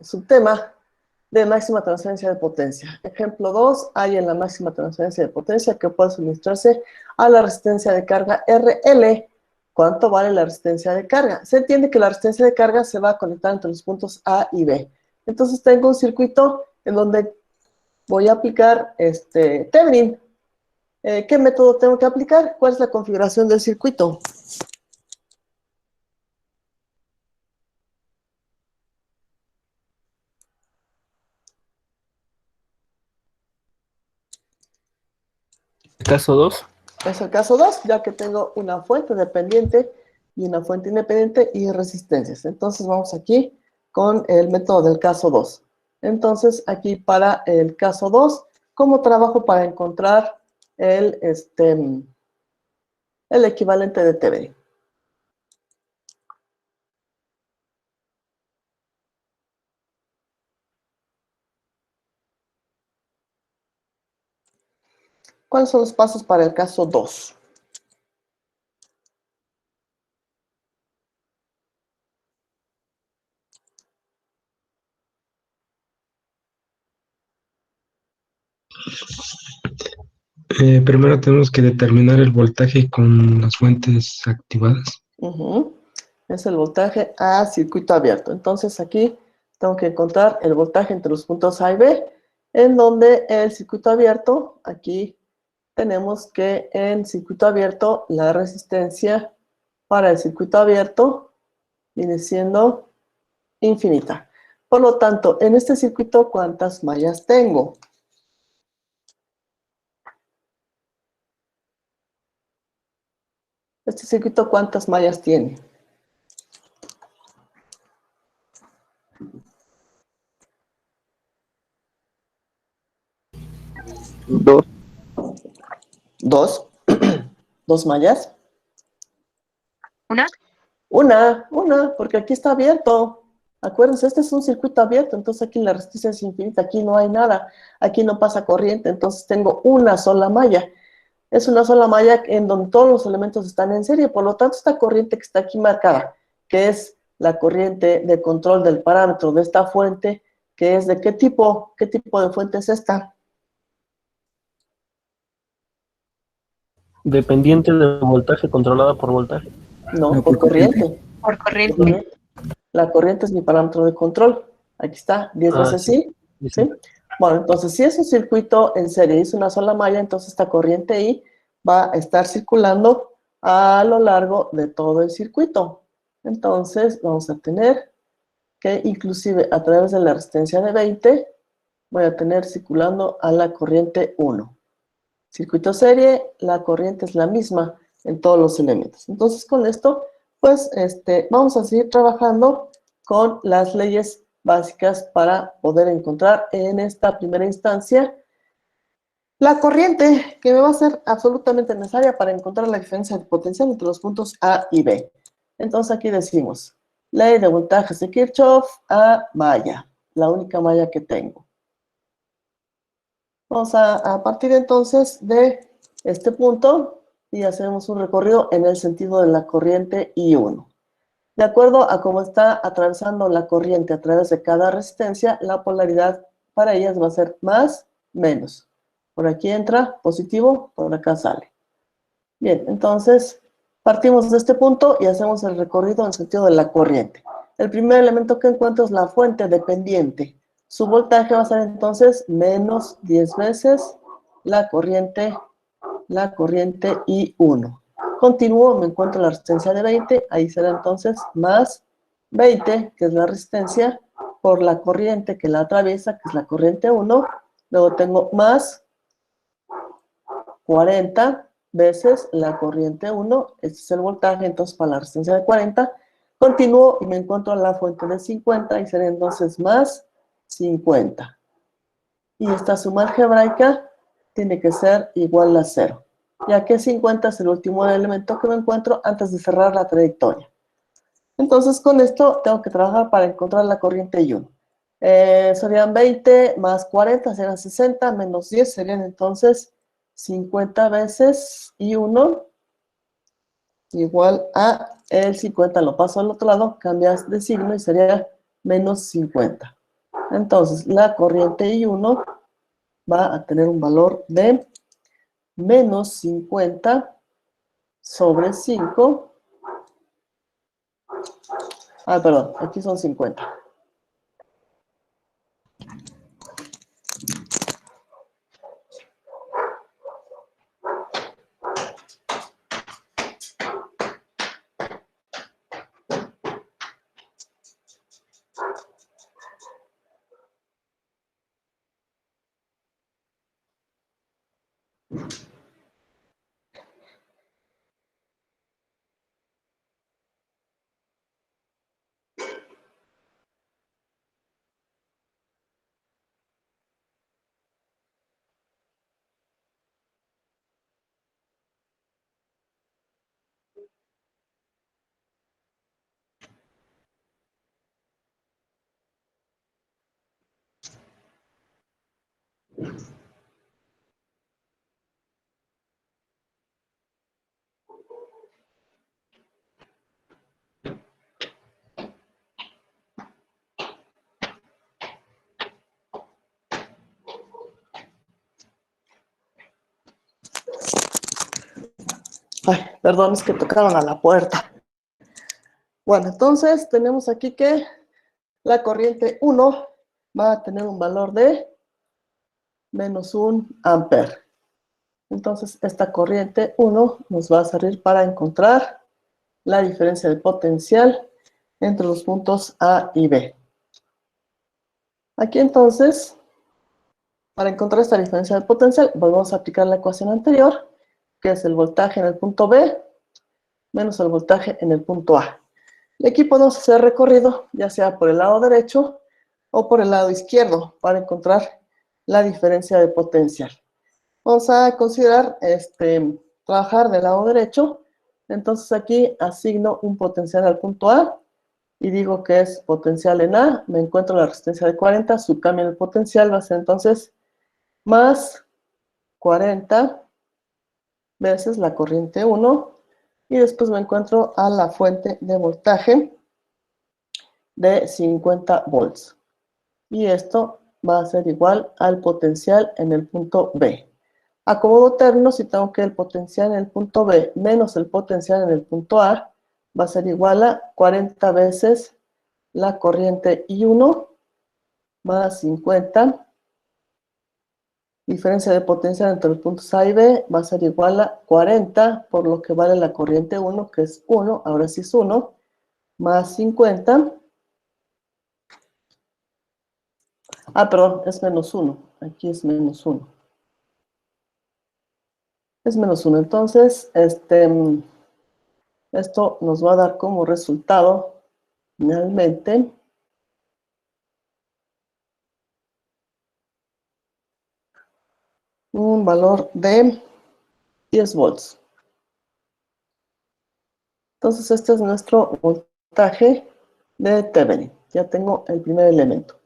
Speaker 1: máxima transferencia de potencia. Ejemplo 2, hay en la máxima transferencia de potencia que puede suministrarse a la resistencia de carga RL. ¿Cuánto vale la resistencia de carga? Se entiende que la resistencia de carga se va a conectar entre los puntos A y B. Entonces tengo un circuito en donde voy a aplicar Thevenin. ¿Qué método tengo que aplicar? ¿Cuál es la configuración del circuito?
Speaker 6: Caso 2.
Speaker 1: Es el caso 2, ya que tengo una fuente dependiente y una fuente independiente y resistencias. Entonces vamos aquí con el método del caso 2. Entonces aquí para el caso 2, ¿cómo trabajo para encontrar el equivalente de Thevenin? ¿Cuáles son los pasos para el caso 2?
Speaker 4: Primero tenemos que determinar el voltaje con las fuentes activadas.
Speaker 1: Es el voltaje a circuito abierto. Entonces aquí tengo que encontrar el voltaje entre los puntos A y B, en donde el circuito abierto, aquí tenemos que en circuito abierto la resistencia para el circuito abierto viene siendo infinita. Por lo tanto, en este circuito, ¿cuántas mallas tengo? Este circuito, ¿cuántas mallas tiene?
Speaker 5: Dos.
Speaker 1: ¿Dos? ¿Dos mallas?
Speaker 3: ¿Una?
Speaker 1: Una, porque aquí está abierto. Acuérdense, este es un circuito abierto, entonces aquí la resistencia es infinita, aquí no hay nada, aquí no pasa corriente, entonces tengo una sola malla. Es una sola malla en donde todos los elementos están en serie, por lo tanto esta corriente que está aquí marcada, que es la corriente de control del parámetro de esta fuente, que es de ¿qué tipo de fuente es esta?
Speaker 6: Dependiente de voltaje, controlada por voltaje.
Speaker 1: No,
Speaker 2: No,
Speaker 1: por
Speaker 2: por corriente.
Speaker 1: corriente.
Speaker 3: Por corriente.
Speaker 1: La corriente es mi parámetro de control. Aquí está, 10 veces sí. ¿Sí? Bueno, entonces si es un circuito en serie, es una sola malla, entonces esta corriente I va a estar circulando a lo largo de todo el circuito. Entonces vamos a tener que inclusive a través de la resistencia de 20 voy a tener circulando a la corriente 1. Circuito serie, la corriente es la misma en todos los elementos. Entonces con esto, pues vamos a seguir trabajando con las leyes básicas para poder encontrar en esta primera instancia la corriente que me va a ser absolutamente necesaria para encontrar la diferencia de potencial entre los puntos A y B. Entonces aquí decimos, ley de voltajes de Kirchhoff a malla, la única malla que tengo. Vamos a partir entonces de este punto y hacemos un recorrido en el sentido de la corriente I1. De acuerdo a cómo está atravesando la corriente a través de cada resistencia, la polaridad para ellas va a ser más, menos. Por aquí entra positivo, por acá sale. Bien, entonces partimos de este punto y hacemos el recorrido en el sentido de la corriente. El primer elemento que encuentro es la fuente dependiente. Su voltaje va a ser entonces menos 10 veces la corriente I1. Continúo, me encuentro la resistencia de 20, ahí será entonces más 20, que es la resistencia, por la corriente que la atraviesa, que es la corriente 1. Luego tengo más 40 veces la corriente 1, este es el voltaje, entonces para la resistencia de 40. Continúo y me encuentro la fuente de 50, y será entonces más 50. Y esta suma algebraica tiene que ser igual a 0, ya que 50 es el último elemento que me encuentro antes de cerrar la trayectoria. Entonces, con esto tengo que trabajar para encontrar la corriente I1. Serían 20 más 40, serían 60, menos 10, serían entonces 50 veces I1. igual a el 50. Lo paso al otro lado, cambias de signo y sería menos 50. Entonces, la corriente I1 va a tener un valor de menos 50 sobre 5. Perdón, aquí son 50. Ay, perdón, es que tocaron a la puerta. Bueno, entonces tenemos aquí que la corriente 1 va a tener un valor de menos 1 amper. Entonces, esta corriente 1 nos va a servir para encontrar la diferencia de potencial entre los puntos A y B. Aquí entonces, para encontrar esta diferencia de potencial, volvemos a aplicar la ecuación anterior, que es el voltaje en el punto B menos el voltaje en el punto A. Y aquí podemos hacer recorrido, ya sea por el lado derecho o por el lado izquierdo, para encontrar la diferencia de potencial. Vamos a considerar trabajar del lado derecho. Entonces aquí asigno un potencial al punto A y digo que es potencial en A. Me encuentro la resistencia de 40, su cambio en el potencial va a ser entonces más 40 veces la corriente 1. Y después me encuentro a la fuente de voltaje de 50 volts. Y esto va a ser igual al potencial en el punto B. Acomodo términos y tengo que el potencial en el punto B menos el potencial en el punto A va a ser igual a 40 veces la corriente I1 más 50. Diferencia de potencial entre los puntos A y B va a ser igual a 40 por lo que vale la corriente 1, que es 1, ahora sí es 1, más 50. Perdón, es menos 1. Aquí es menos 1. Es menos 1. Entonces, esto nos va a dar como resultado, finalmente, un valor de 10 volts. Entonces, este es nuestro voltaje de Thevenin. Ya tengo el primer elemento.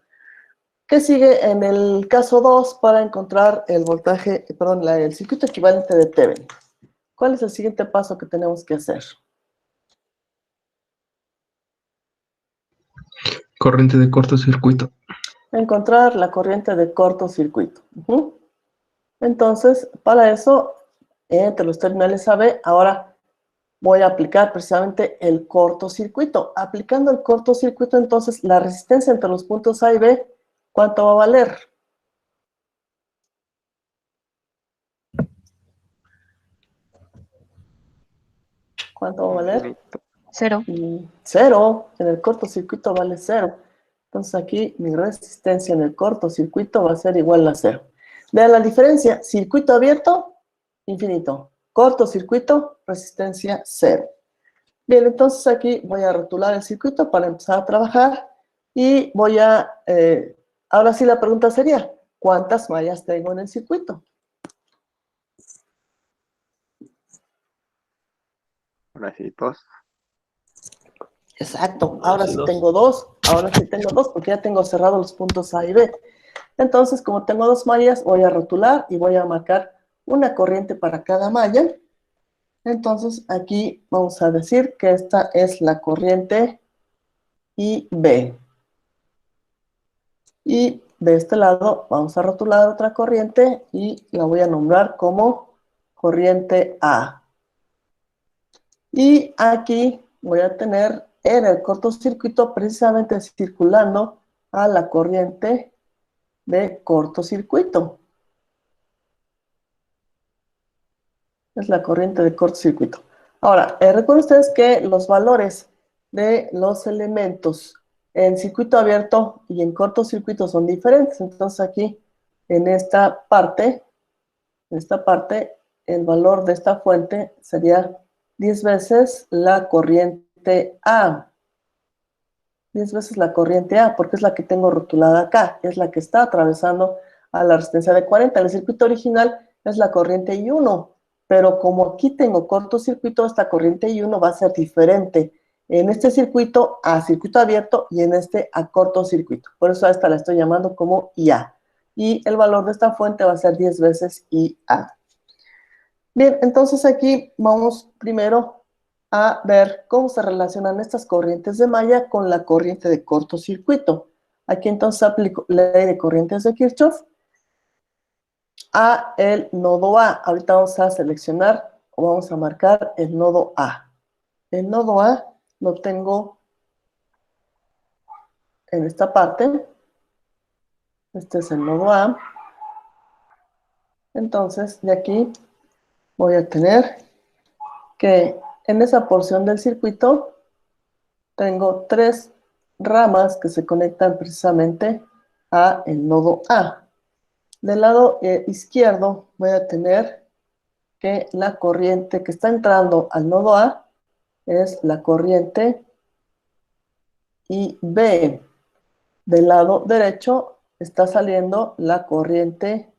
Speaker 1: ¿Qué sigue en el caso 2 para encontrar el voltaje, perdón, el circuito equivalente de Thevenin? ¿Cuál es el siguiente paso que tenemos que hacer?
Speaker 4: Corriente de cortocircuito.
Speaker 1: Encontrar la corriente de cortocircuito. Entonces, para eso, entre los terminales AB, ahora voy a aplicar precisamente el cortocircuito. Aplicando el cortocircuito, entonces, la resistencia entre los puntos A y B, ¿cuánto va a valer? ¿Cuánto va a valer?
Speaker 3: 0.
Speaker 1: 0. En el cortocircuito vale 0. Entonces aquí mi resistencia en el cortocircuito va a ser igual a 0. Vean la diferencia. Circuito abierto, infinito. Cortocircuito, resistencia 0. Bien, entonces aquí voy a rotular el circuito para empezar a trabajar. Y voy a... ahora sí la pregunta sería, ¿cuántas mallas tengo en el circuito?
Speaker 5: Ahora sí, 2.
Speaker 1: Exacto, ahora sí tengo 2, ahora sí tengo 2 porque ya tengo cerrados los puntos A y B. Entonces, como tengo 2 mallas, voy a rotular y voy a marcar una corriente para cada malla. Entonces aquí vamos a decir que esta es la corriente IB. Y de este lado vamos a rotular otra corriente y la voy a nombrar como corriente A. Y aquí voy a tener en el cortocircuito precisamente circulando a la corriente de cortocircuito. Es la corriente de cortocircuito. Ahora, recuerden ustedes que los valores de los elementos en circuito abierto y en cortocircuito son diferentes. Entonces aquí, en esta parte, el valor de esta fuente sería 10 veces la corriente A. 10 veces la corriente A, porque es la que tengo rotulada acá, es la que está atravesando a la resistencia de 40. En el circuito original es la corriente I1, pero como aquí tengo cortocircuito, esta corriente I1 va a ser diferente en este circuito a circuito abierto y en este a cortocircuito. Por eso a esta la estoy llamando como IA. Y el valor de esta fuente va a ser 10 veces IA. Bien, entonces aquí vamos primero a ver cómo se relacionan estas corrientes de malla con la corriente de cortocircuito. Aquí entonces aplico la ley de corrientes de Kirchhoff a el nodo A. Ahorita vamos a seleccionar o vamos a marcar el nodo A. El nodo A lo tengo en esta parte. Este es el nodo A. Entonces, de aquí voy a tener que en esa porción del circuito tengo 3 ramas que se conectan precisamente a el nodo A. Del lado izquierdo voy a tener que la corriente que está entrando al nodo A es la corriente IB. Del lado derecho está saliendo la corriente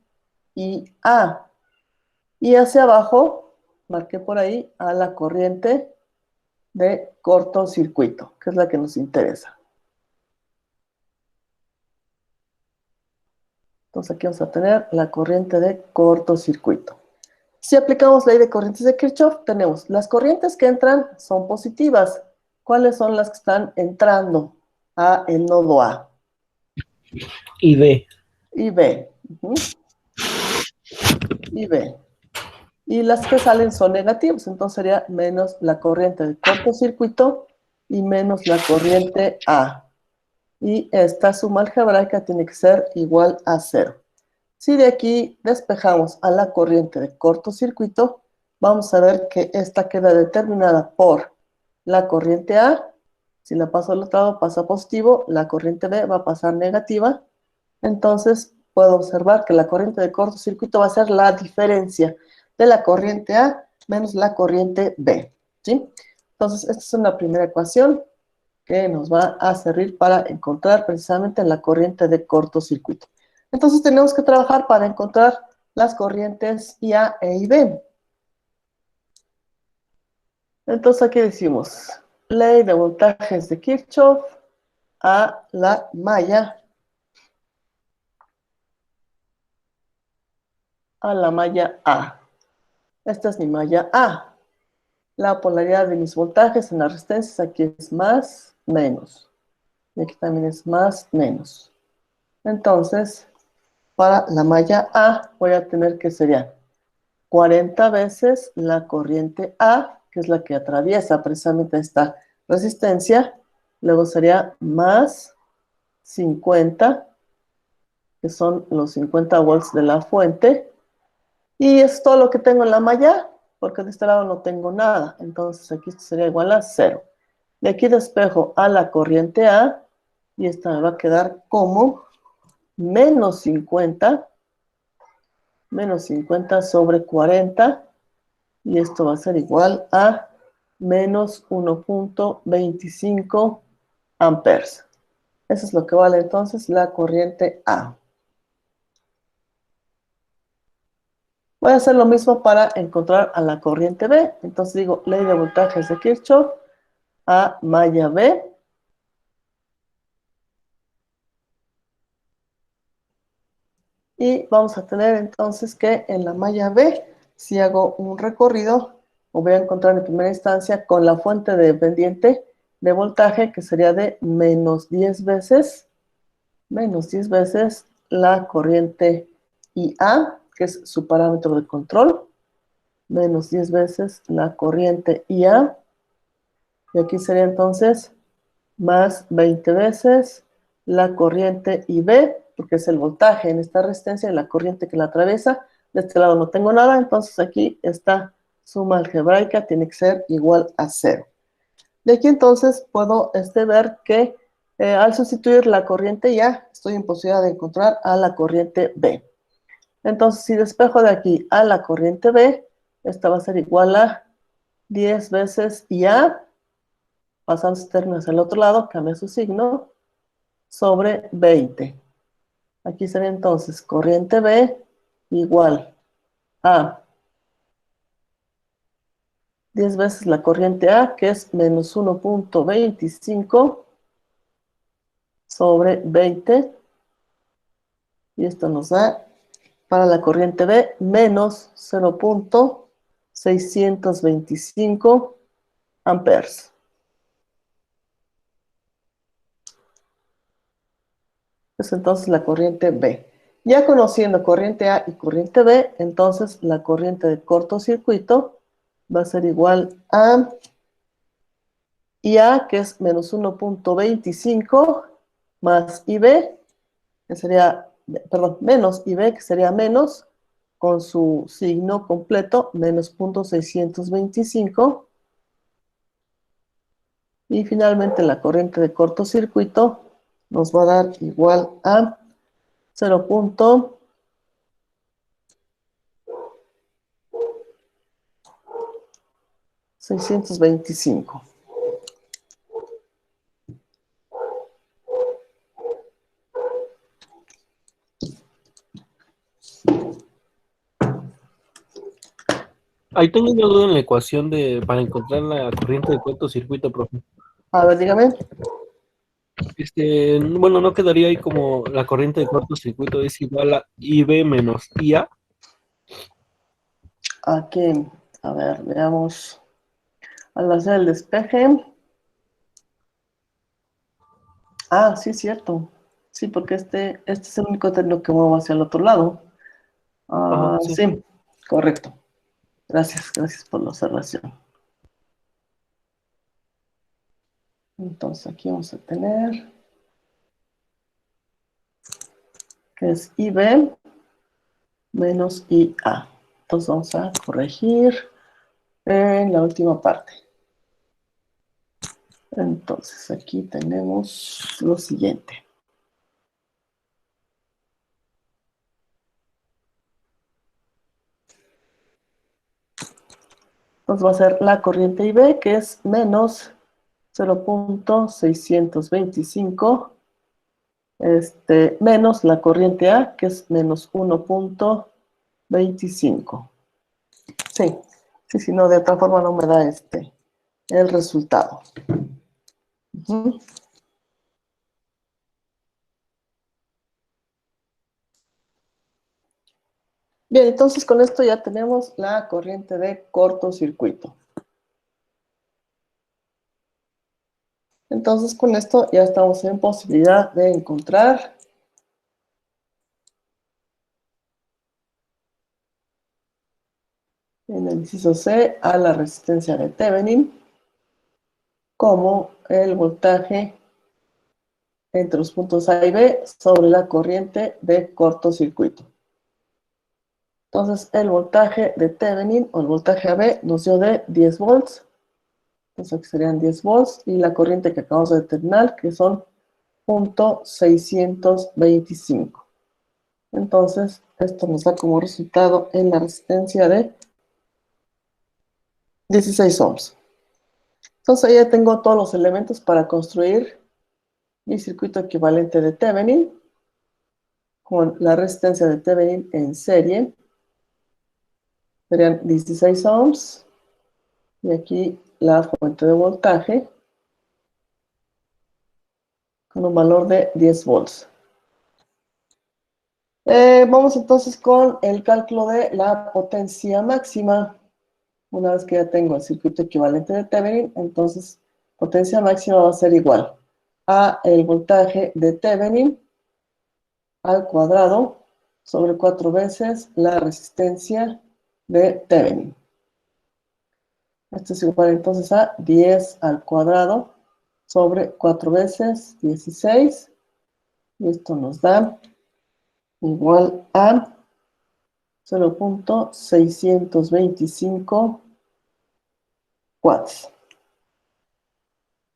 Speaker 1: IA. Y hacia abajo, marqué por ahí, a la corriente de cortocircuito, que es la que nos interesa. Entonces aquí vamos a tener la corriente de cortocircuito. Si aplicamos la ley de corrientes de Kirchhoff, tenemos las corrientes que entran son positivas. ¿Cuáles son las que están entrando a el nodo A?
Speaker 6: Y B.
Speaker 1: Y B. Y B. Y las que salen son negativas, entonces sería menos la corriente de cortocircuito y menos la corriente A. Y esta suma algebraica tiene que ser igual a 0. Si de aquí despejamos a la corriente de cortocircuito, vamos a ver que esta queda determinada por la corriente A. Si la paso al otro lado pasa positivo, la corriente B va a pasar negativa. Entonces puedo observar que la corriente de cortocircuito va a ser la diferencia de la corriente A menos la corriente B. ¿Sí? Entonces esta es una primera ecuación que nos va a servir para encontrar precisamente la corriente de cortocircuito. Entonces tenemos que trabajar para encontrar las corrientes IA e IB. Entonces aquí decimos, ley de voltajes de Kirchhoff a la malla, A. Esta es mi malla A. La polaridad de mis voltajes en las resistencias aquí es más, menos. Y aquí también es más, menos. Entonces, para la malla A voy a tener que sería 40 veces la corriente A, que es la que atraviesa precisamente esta resistencia. Luego sería más 50, que son los 50 volts de la fuente. Y es todo lo que tengo en la malla, porque de este lado no tengo nada. Entonces aquí esto sería igual a 0. De aquí despejo a la corriente A, y esta me va a quedar como menos 50 sobre 40, y esto va a ser igual a menos 1.25 amperes. Eso es lo que vale entonces la corriente A. Voy a hacer lo mismo para encontrar a la corriente B. Entonces digo, ley de voltajes de Kirchhoff a malla B. Y vamos a tener entonces que en la malla B, si hago un recorrido, o voy a encontrar en primera instancia con la fuente dependiente de voltaje, que sería de menos 10 veces la corriente IA, que es su parámetro de control, menos 10 veces la corriente IA, y aquí sería entonces más 20 veces la corriente IB, porque es el voltaje en esta resistencia y la corriente que la atraviesa. De este lado no tengo nada, entonces aquí esta suma algebraica tiene que ser igual a 0. De aquí entonces puedo ver que al sustituir la corriente IA, estoy en posibilidad de encontrar a la corriente B. Entonces, si despejo de aquí a la corriente B, esta va a ser igual a 10 veces IA, pasando sus términos al otro lado, cambia su signo, sobre 20. Aquí sería entonces corriente B igual a 10 veces la corriente A, que es menos 1.25 sobre 20. Y esto nos da, para la corriente B, menos 0.625 amperes. Es entonces la corriente B. Ya conociendo corriente A y corriente B, entonces la corriente de cortocircuito va a ser igual a IA, que es menos 1.25, más IB, que sería, perdón, menos IB, que sería menos, con su signo completo, menos 0.625. Y finalmente la corriente de cortocircuito nos va a dar igual a 0.625.
Speaker 6: Ahí tengo una duda en la ecuación para encontrar la corriente de cortocircuito, profe.
Speaker 1: A ver, dígame.
Speaker 6: Bueno, ¿no quedaría ahí como la corriente de cortocircuito es igual a IB menos IA?
Speaker 1: Aquí, a ver, veamos. Al hacer el despeje. Ah, sí, cierto. Sí, porque este es el único término que muevo hacia el otro lado.
Speaker 6: Ajá, sí.
Speaker 1: Sí, correcto. Gracias por la observación. Entonces aquí vamos a tener que es IB menos IA. Entonces vamos a corregir en la última parte. Entonces aquí tenemos lo siguiente. Entonces va a ser la corriente IB, que es menos 0.625, menos la corriente A, que es menos 1.25. Sí, no, de otra forma no me da el resultado. Bien, entonces con esto ya tenemos la corriente de cortocircuito. Entonces con esto ya estamos en posibilidad de encontrar en el inciso C a la resistencia de Thevenin como el voltaje entre los puntos A y B sobre la corriente de cortocircuito. Entonces el voltaje de Thevenin o el voltaje AB nos dio de 10 volts. Entonces aquí serían 10 volts y la corriente que acabamos de determinar, que son 0.625. Entonces esto nos da como resultado en la resistencia de 16 ohms. Entonces ahí ya tengo todos los elementos para construir mi circuito equivalente de Thevenin con la resistencia de Thevenin en serie. Serían 16 ohms y aquí la fuente de voltaje con un valor de 10 volts. Vamos entonces con el cálculo de la potencia máxima. Una vez que ya tengo el circuito equivalente de Thevenin, entonces potencia máxima va a ser igual a el voltaje de Thevenin al cuadrado sobre 4 veces la resistencia de Thevenin. Esto es igual entonces a 10 al cuadrado sobre 4 veces 16. Y esto nos da igual a 0.625 watts.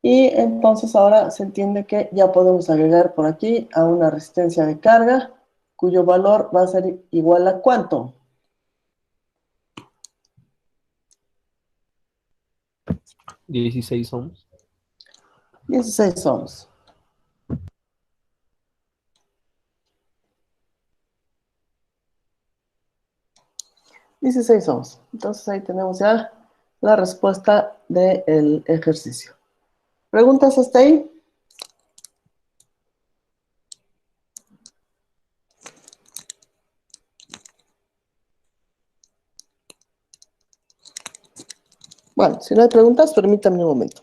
Speaker 1: Y entonces ahora se entiende que ya podemos agregar por aquí a una resistencia de carga, cuyo valor va a ser igual a ¿cuánto?
Speaker 6: 16 ohms.
Speaker 1: 16 ohms. Entonces ahí tenemos ya la respuesta del ejercicio. ¿Preguntas hasta ahí? Bueno, si no hay preguntas, permítanme un momento.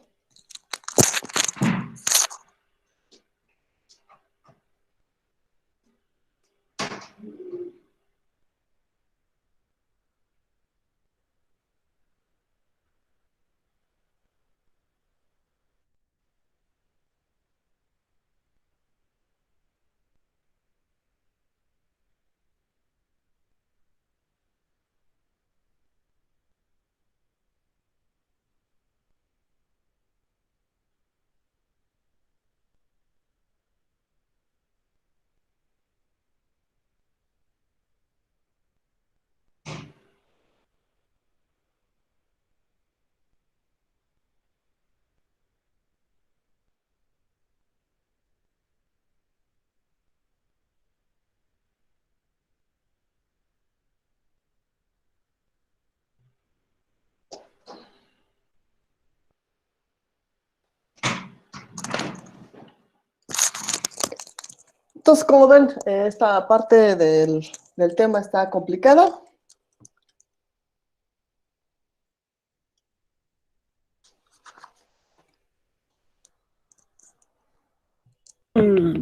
Speaker 1: Entonces, como ven, esta parte del tema está complicada.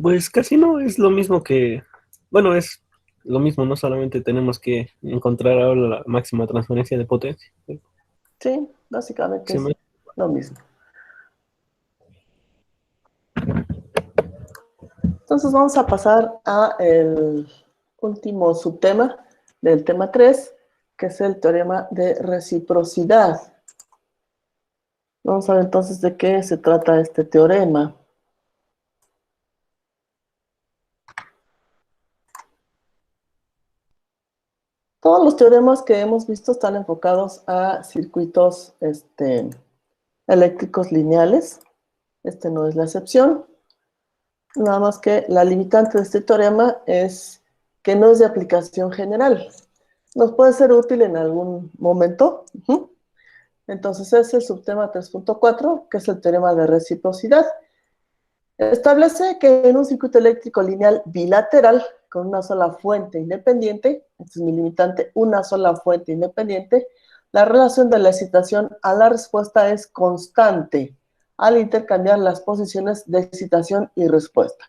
Speaker 6: Pues casi no es lo mismo que, bueno, es lo mismo, no solamente tenemos que encontrar ahora la máxima transferencia de potencia.
Speaker 1: Sí, básicamente
Speaker 6: Se
Speaker 1: es
Speaker 6: me-
Speaker 1: lo mismo. Entonces vamos a pasar a el último subtema del tema 3, que es el teorema de reciprocidad. Vamos a ver entonces de qué se trata este teorema. Todos los teoremas que hemos visto están enfocados a circuitos eléctricos lineales. Este no es la excepción. Nada más que la limitante de este teorema es que no es de aplicación general. Nos puede ser útil en algún momento. Entonces es el subtema 3.4, que es el teorema de reciprocidad. Establece que en un circuito eléctrico lineal bilateral con una sola fuente independiente, este es mi limitante, una sola fuente independiente, la relación de la excitación a la respuesta es constante al intercambiar las posiciones de excitación y respuesta.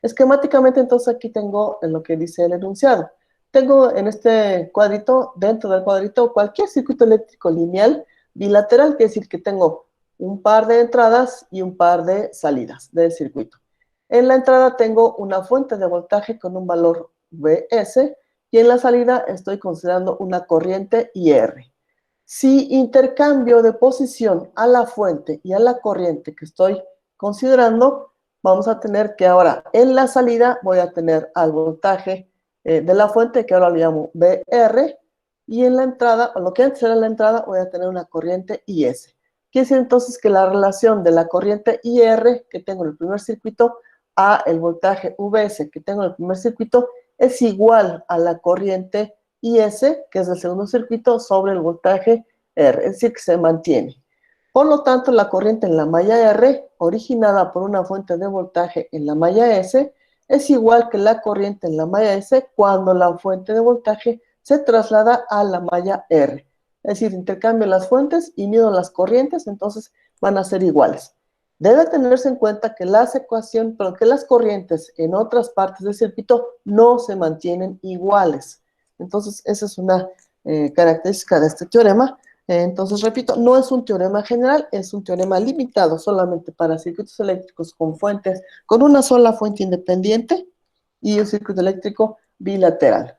Speaker 1: Esquemáticamente, entonces aquí tengo en lo que dice el enunciado. Tengo en este cuadrito, dentro del cuadrito, cualquier circuito eléctrico lineal bilateral, quiere decir que tengo un par de entradas y un par de salidas del circuito. En la entrada tengo una fuente de voltaje con un valor Vs y en la salida estoy considerando una corriente IR. Si intercambio de posición a la fuente y a la corriente que estoy considerando, vamos a tener que ahora en la salida voy a tener al voltaje de la fuente, que ahora le llamo VR, y en la entrada, o lo que antes era la entrada, voy a tener una corriente IS. Quiere decir entonces que la relación de la corriente IR que tengo en el primer circuito a el voltaje Vs que tengo en el primer circuito es igual a la corriente IS, que es del segundo circuito, sobre el voltaje R, es decir, que se mantiene. Por lo tanto, la corriente en la malla R, originada por una fuente de voltaje en la malla S, es igual que la corriente en la malla S cuando la fuente de voltaje se traslada a la malla R. Es decir, intercambio las fuentes y mido las corrientes, entonces van a ser iguales. Debe tenerse en cuenta que las ecuaciones, pero que las corrientes en otras partes del circuito no se mantienen iguales. Entonces, esa es una característica de este teorema. Entonces, repito, no es un teorema general, es un teorema limitado solamente para circuitos eléctricos con fuentes, con una sola fuente independiente y un circuito eléctrico bilateral.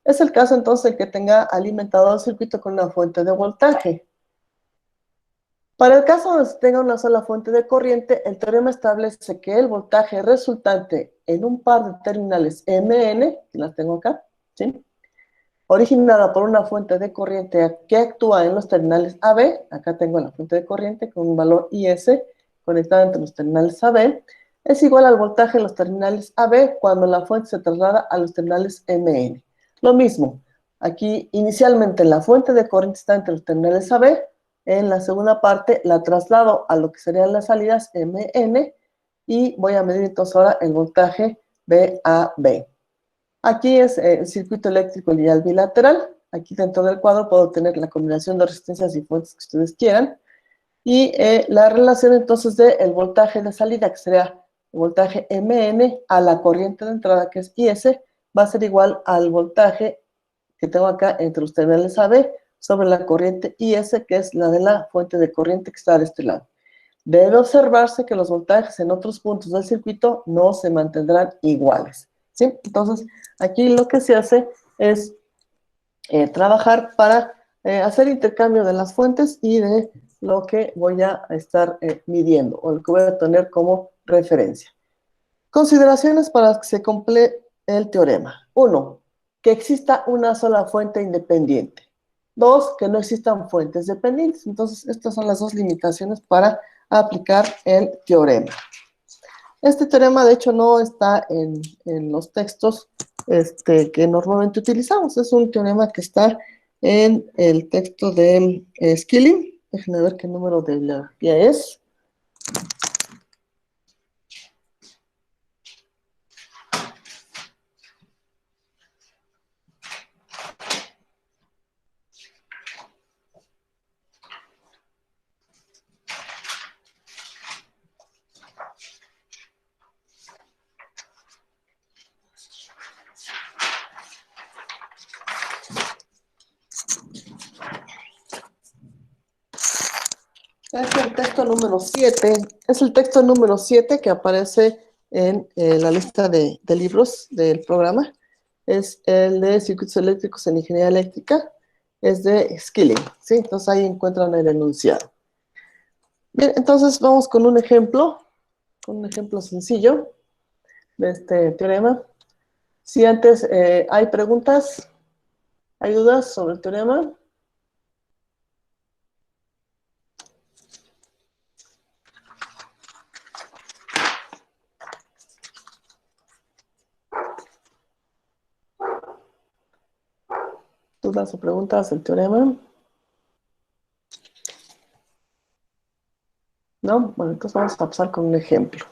Speaker 1: Es el caso entonces el que tenga alimentado el circuito con una fuente de voltaje. Para el caso donde se tenga una sola fuente de corriente, el teorema establece que el voltaje resultante en un par de terminales MN, que las tengo acá, ¿sí?, originada por una fuente de corriente que actúa en los terminales AB, acá tengo la fuente de corriente con un valor IS conectada entre los terminales AB, es igual al voltaje en los terminales AB cuando la fuente se traslada a los terminales MN. Lo mismo, aquí inicialmente la fuente de corriente está entre los terminales AB, en la segunda parte la traslado a lo que serían las salidas MN y voy a medir entonces ahora el voltaje BAB. Aquí es el circuito eléctrico lineal bilateral. Aquí dentro del cuadro puedo tener la combinación de resistencias y fuentes que ustedes quieran. Y la relación entonces del voltaje de salida, que sería el voltaje MN, a la corriente de entrada, que es IS, va a ser igual al voltaje que tengo acá entre los terminales AB sobre la corriente IS, que es la de la fuente de corriente que está de este lado. Debe observarse que los voltajes en otros puntos del circuito no se mantendrán iguales, ¿sí? Entonces, aquí lo que se hace es trabajar para hacer intercambio de las fuentes y de lo que voy a estar midiendo o lo que voy a tener como referencia. Consideraciones para que se complete el teorema. 1. Que exista una sola fuente independiente. 2. Que no existan fuentes dependientes. Entonces, estas son las dos limitaciones para aplicar el teorema. Este teorema, de hecho, no está en los textos que normalmente utilizamos. Es un teorema que está en el texto de Skilling. Déjenme ver qué número de la guía es. Es el texto número 7. Es el texto número 7 que aparece en la lista de libros del programa. Es el de Circuitos Eléctricos en Ingeniería Eléctrica. Es de Skilling, ¿sí? Entonces ahí encuentran el enunciado. Bien, entonces vamos con un ejemplo sencillo de este teorema. Si antes hay preguntas, hay dudas sobre el teorema. ¿Dudas o preguntas del teorema? ¿No? Bueno, entonces vamos a pasar con un ejemplo.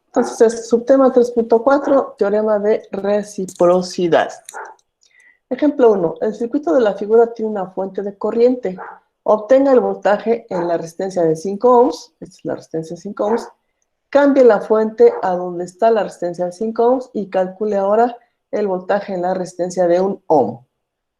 Speaker 1: Entonces, es subtema 3.4, teorema de reciprocidad. Ejemplo 1. El circuito de la figura tiene una fuente de corriente. Obtenga el voltaje en la resistencia de 5 ohms. Esta es la resistencia de 5 ohms. Cambie la fuente a donde está la resistencia de 5 ohms y calcule ahora el voltaje en la resistencia de 1 ohm.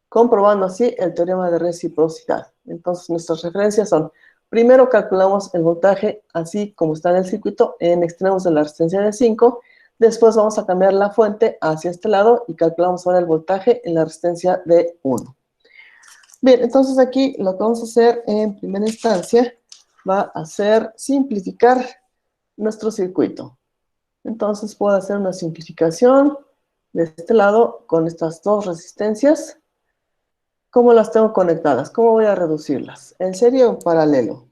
Speaker 1: Comprobando así el teorema de reciprocidad. Entonces, nuestras referencias son: primero calculamos el voltaje así como está en el circuito en extremos de la resistencia de 5. Después vamos a cambiar la fuente hacia este lado y calculamos ahora el voltaje en la resistencia de 1. Bien, entonces aquí lo que vamos a hacer en primera instancia va a ser simplificar nuestro circuito. Entonces puedo hacer una simplificación de este lado con estas dos resistencias. ¿Cómo las tengo conectadas? ¿Cómo voy a reducirlas? ¿En serie o en paralelo?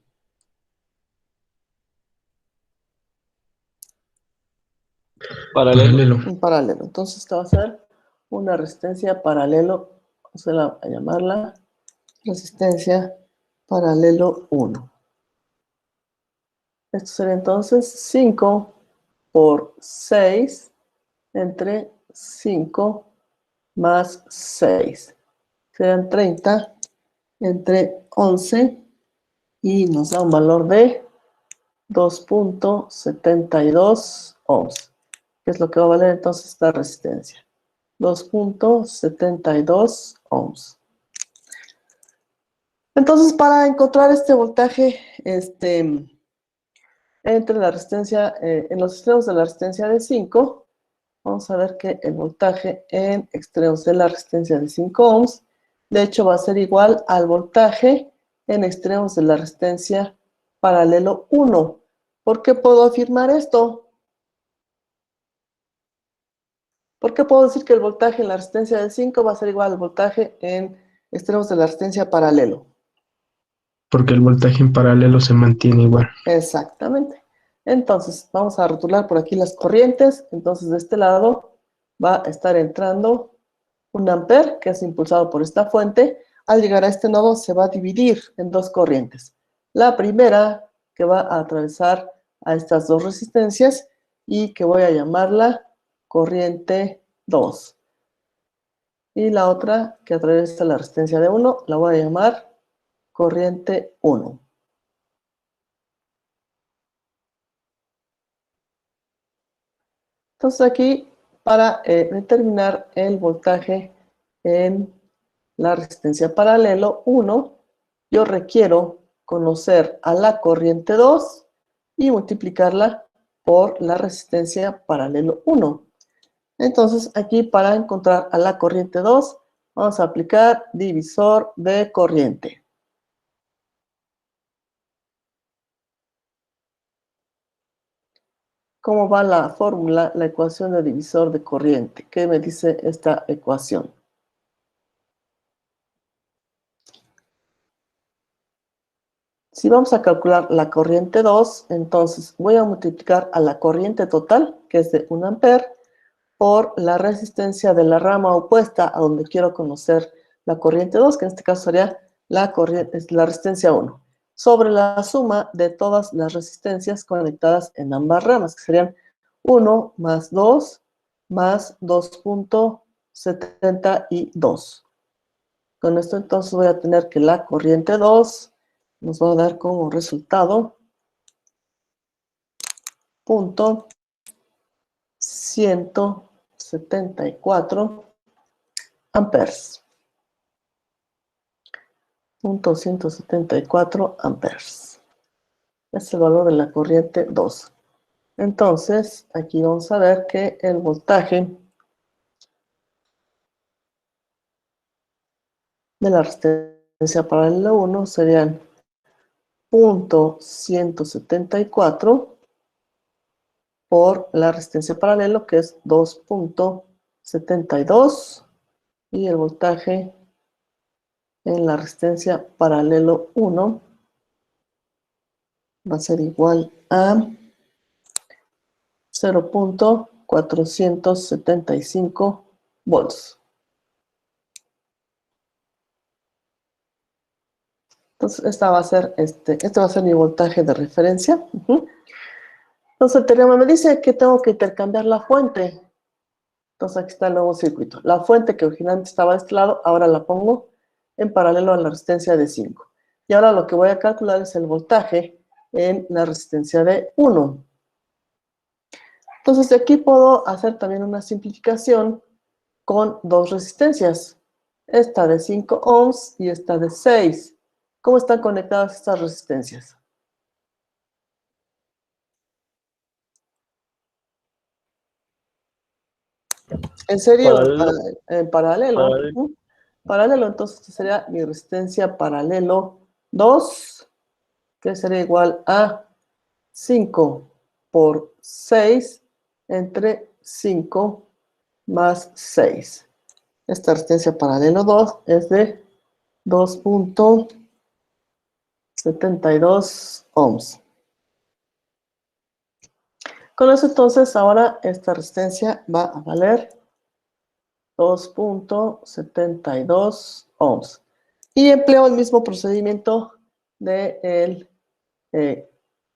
Speaker 6: Paralelo.
Speaker 1: En paralelo. Entonces esta va a ser una resistencia paralelo. Vamos a llamarla resistencia paralelo 1. Esto sería entonces 5 por 6 entre 5 más 6. Serán 30 entre 11 y nos da un valor de 2.72 ohms. ¿Qué es lo que va a valer entonces esta resistencia? 2.72 ohms. Entonces, para encontrar este voltaje, entre la resistencia, en los extremos de la resistencia de 5, vamos a ver que el voltaje en extremos de la resistencia de 5 ohms, de hecho, va a ser igual al voltaje en extremos de la resistencia paralelo 1. ¿Por qué puedo afirmar esto? ¿Por qué puedo decir que el voltaje en la resistencia de 5 va a ser igual al voltaje en extremos de la resistencia paralelo?
Speaker 4: Porque el voltaje en paralelo se mantiene igual.
Speaker 1: Exactamente. Entonces, vamos a rotular por aquí las corrientes. Entonces, de este lado va a estar entrando un amper, que es impulsado por esta fuente. Al llegar a este nodo, se va a dividir en dos corrientes. La primera, que va a atravesar a estas dos resistencias y que voy a llamarla corriente 2. Y la otra, que atraviesa la resistencia de 1, la voy a llamar corriente 1. Entonces aquí, para determinar el voltaje en la resistencia paralelo 1, yo requiero conocer a la corriente 2 y multiplicarla por la resistencia paralelo 1. Entonces aquí, para encontrar a la corriente 2, vamos a aplicar divisor de corriente. ¿Cómo va la fórmula, la ecuación de divisor de corriente? ¿Qué me dice esta ecuación? Si vamos a calcular la corriente 2, entonces voy a multiplicar a la corriente total, que es de 1 amper, por la resistencia de la rama opuesta a donde quiero conocer la corriente 2, que en este caso sería la resistencia 1, sobre la suma de todas las resistencias conectadas en ambas ramas, que serían 1 más 2 más 2.72. Con esto entonces voy a tener que la corriente 2 nos va a dar como resultado 174 amperes. 174 amperes. Es el valor de la corriente 2. Entonces, aquí vamos a ver que el voltaje de la resistencia paralela 1 serían 0.174 por la resistencia paralelo, que es 2.72, y el voltaje en la resistencia paralelo 1 va a ser igual a 0.475 volts. Entonces, este va a ser mi voltaje de referencia. Entonces, el teorema me dice que tengo que intercambiar la fuente. Entonces, aquí está el nuevo circuito. La fuente que originalmente estaba de este lado, ahora la pongo en paralelo a la resistencia de 5. Y ahora lo que voy a calcular es el voltaje en la resistencia de 1. Entonces, de aquí puedo hacer también una simplificación con dos resistencias. Esta de 5 ohms y esta de 6. ¿Cómo están conectadas estas resistencias? ¿En serio? En paralelo.
Speaker 6: Paralelo.
Speaker 1: Paralelo, entonces sería mi resistencia paralelo 2, que sería igual a 5 por 6 entre 5 más 6. Esta resistencia paralelo 2 es de 2.72 ohms. Con eso entonces ahora esta resistencia va a valer 2.72 ohms. Y empleo el mismo procedimiento del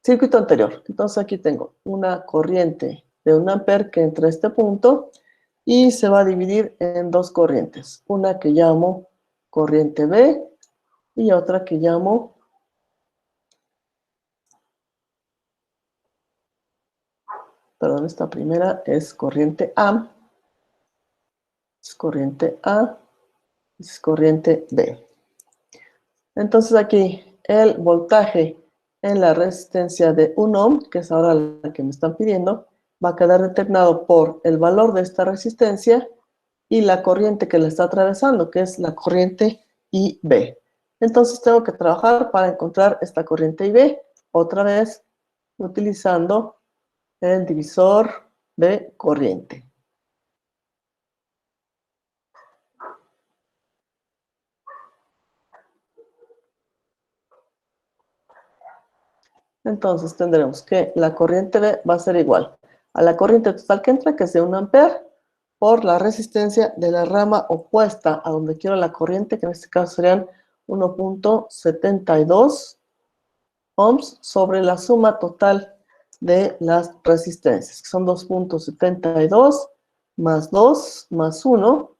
Speaker 1: circuito anterior. Entonces aquí tengo una corriente de 1 ampere que entra a este punto y se va a dividir en dos corrientes. Una que llamo corriente B y otra que llamo esta primera es corriente A, es corriente A, es corriente B. Entonces aquí el voltaje en la resistencia de 1 ohm, que es ahora la que me están pidiendo, va a quedar determinado por el valor de esta resistencia y la corriente que la está atravesando, que es la corriente IB. Entonces tengo que trabajar para encontrar esta corriente IB, otra vez utilizando el divisor de corriente. Entonces tendremos que la corriente B va a ser igual a la corriente total que entra, que es de 1 ampere, por la resistencia de la rama opuesta a donde quiero la corriente, que en este caso serían 1.72 ohms, sobre la suma total de las resistencias, que son 2.72 más 2 más 1.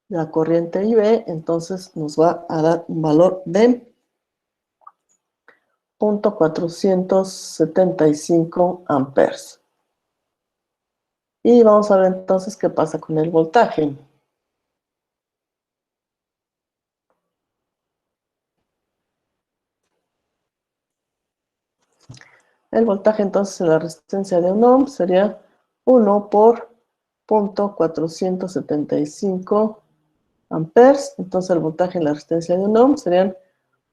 Speaker 1: La corriente IB, entonces, nos va a dar un valor de 0.475 amperes. Y vamos a ver entonces qué pasa con el voltaje. El voltaje entonces en la resistencia de 1 ohm sería 1 por 0.475 amperes. Entonces el voltaje en la resistencia de 1 ohm serían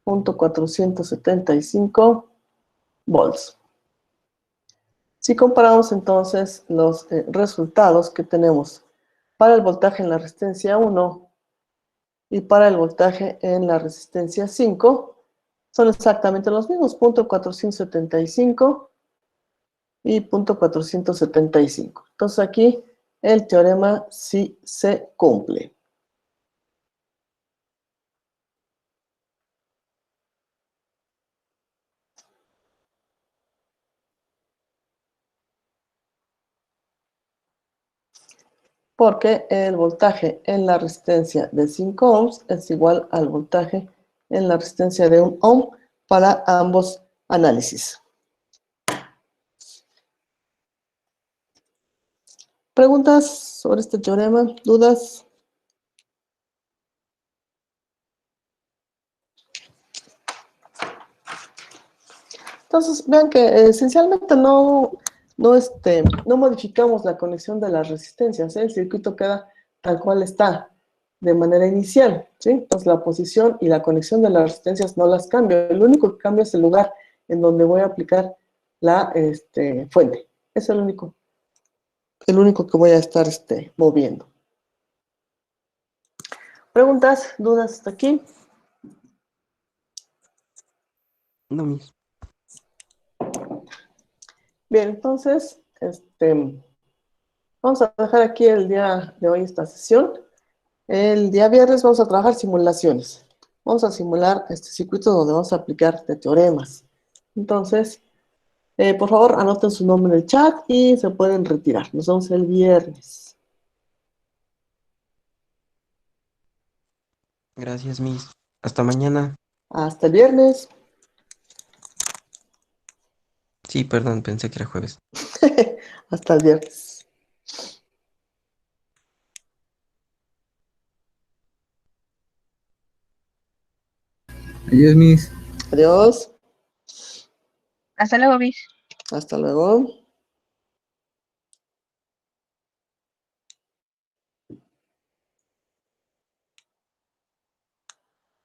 Speaker 1: 0.475 volts. Si comparamos entonces los resultados que tenemos para el voltaje en la resistencia 1 y para el voltaje en la resistencia 5, son exactamente los mismos, 0.475 y 0.475. Entonces aquí el teorema sí se cumple. Porque el voltaje en la resistencia de 5 ohms es igual al voltaje en la resistencia de 1 ohm para ambos análisis. ¿Preguntas sobre este teorema? ¿Dudas? Entonces, vean que esencialmente no modificamos la conexión de las resistencias, ¿eh? El circuito queda tal cual está de manera inicial, ¿sí? Entonces, la posición y la conexión de las resistencias no las cambio. Lo único que cambia es el lugar en donde voy a aplicar la fuente. Es el único que voy a estar moviendo. ¿Preguntas? ¿Dudas hasta aquí?
Speaker 7: No, mis.
Speaker 1: Bien, entonces, vamos a dejar aquí el día de hoy esta sesión. El día viernes vamos a trabajar simulaciones. Vamos a simular este circuito donde vamos a aplicar de teoremas. Entonces, por favor, anoten su nombre en el chat y se pueden retirar. Nos vemos el viernes.
Speaker 7: Gracias, mis. Hasta mañana.
Speaker 1: Hasta el viernes.
Speaker 7: Sí, perdón, pensé que era jueves.
Speaker 1: Hasta el viernes.
Speaker 2: Adiós, mis.
Speaker 1: Adiós.
Speaker 3: Hasta luego, bis.
Speaker 1: Hasta luego.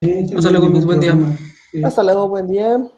Speaker 7: Hasta luego, mis. Buen día.
Speaker 1: Hasta luego. Buen día.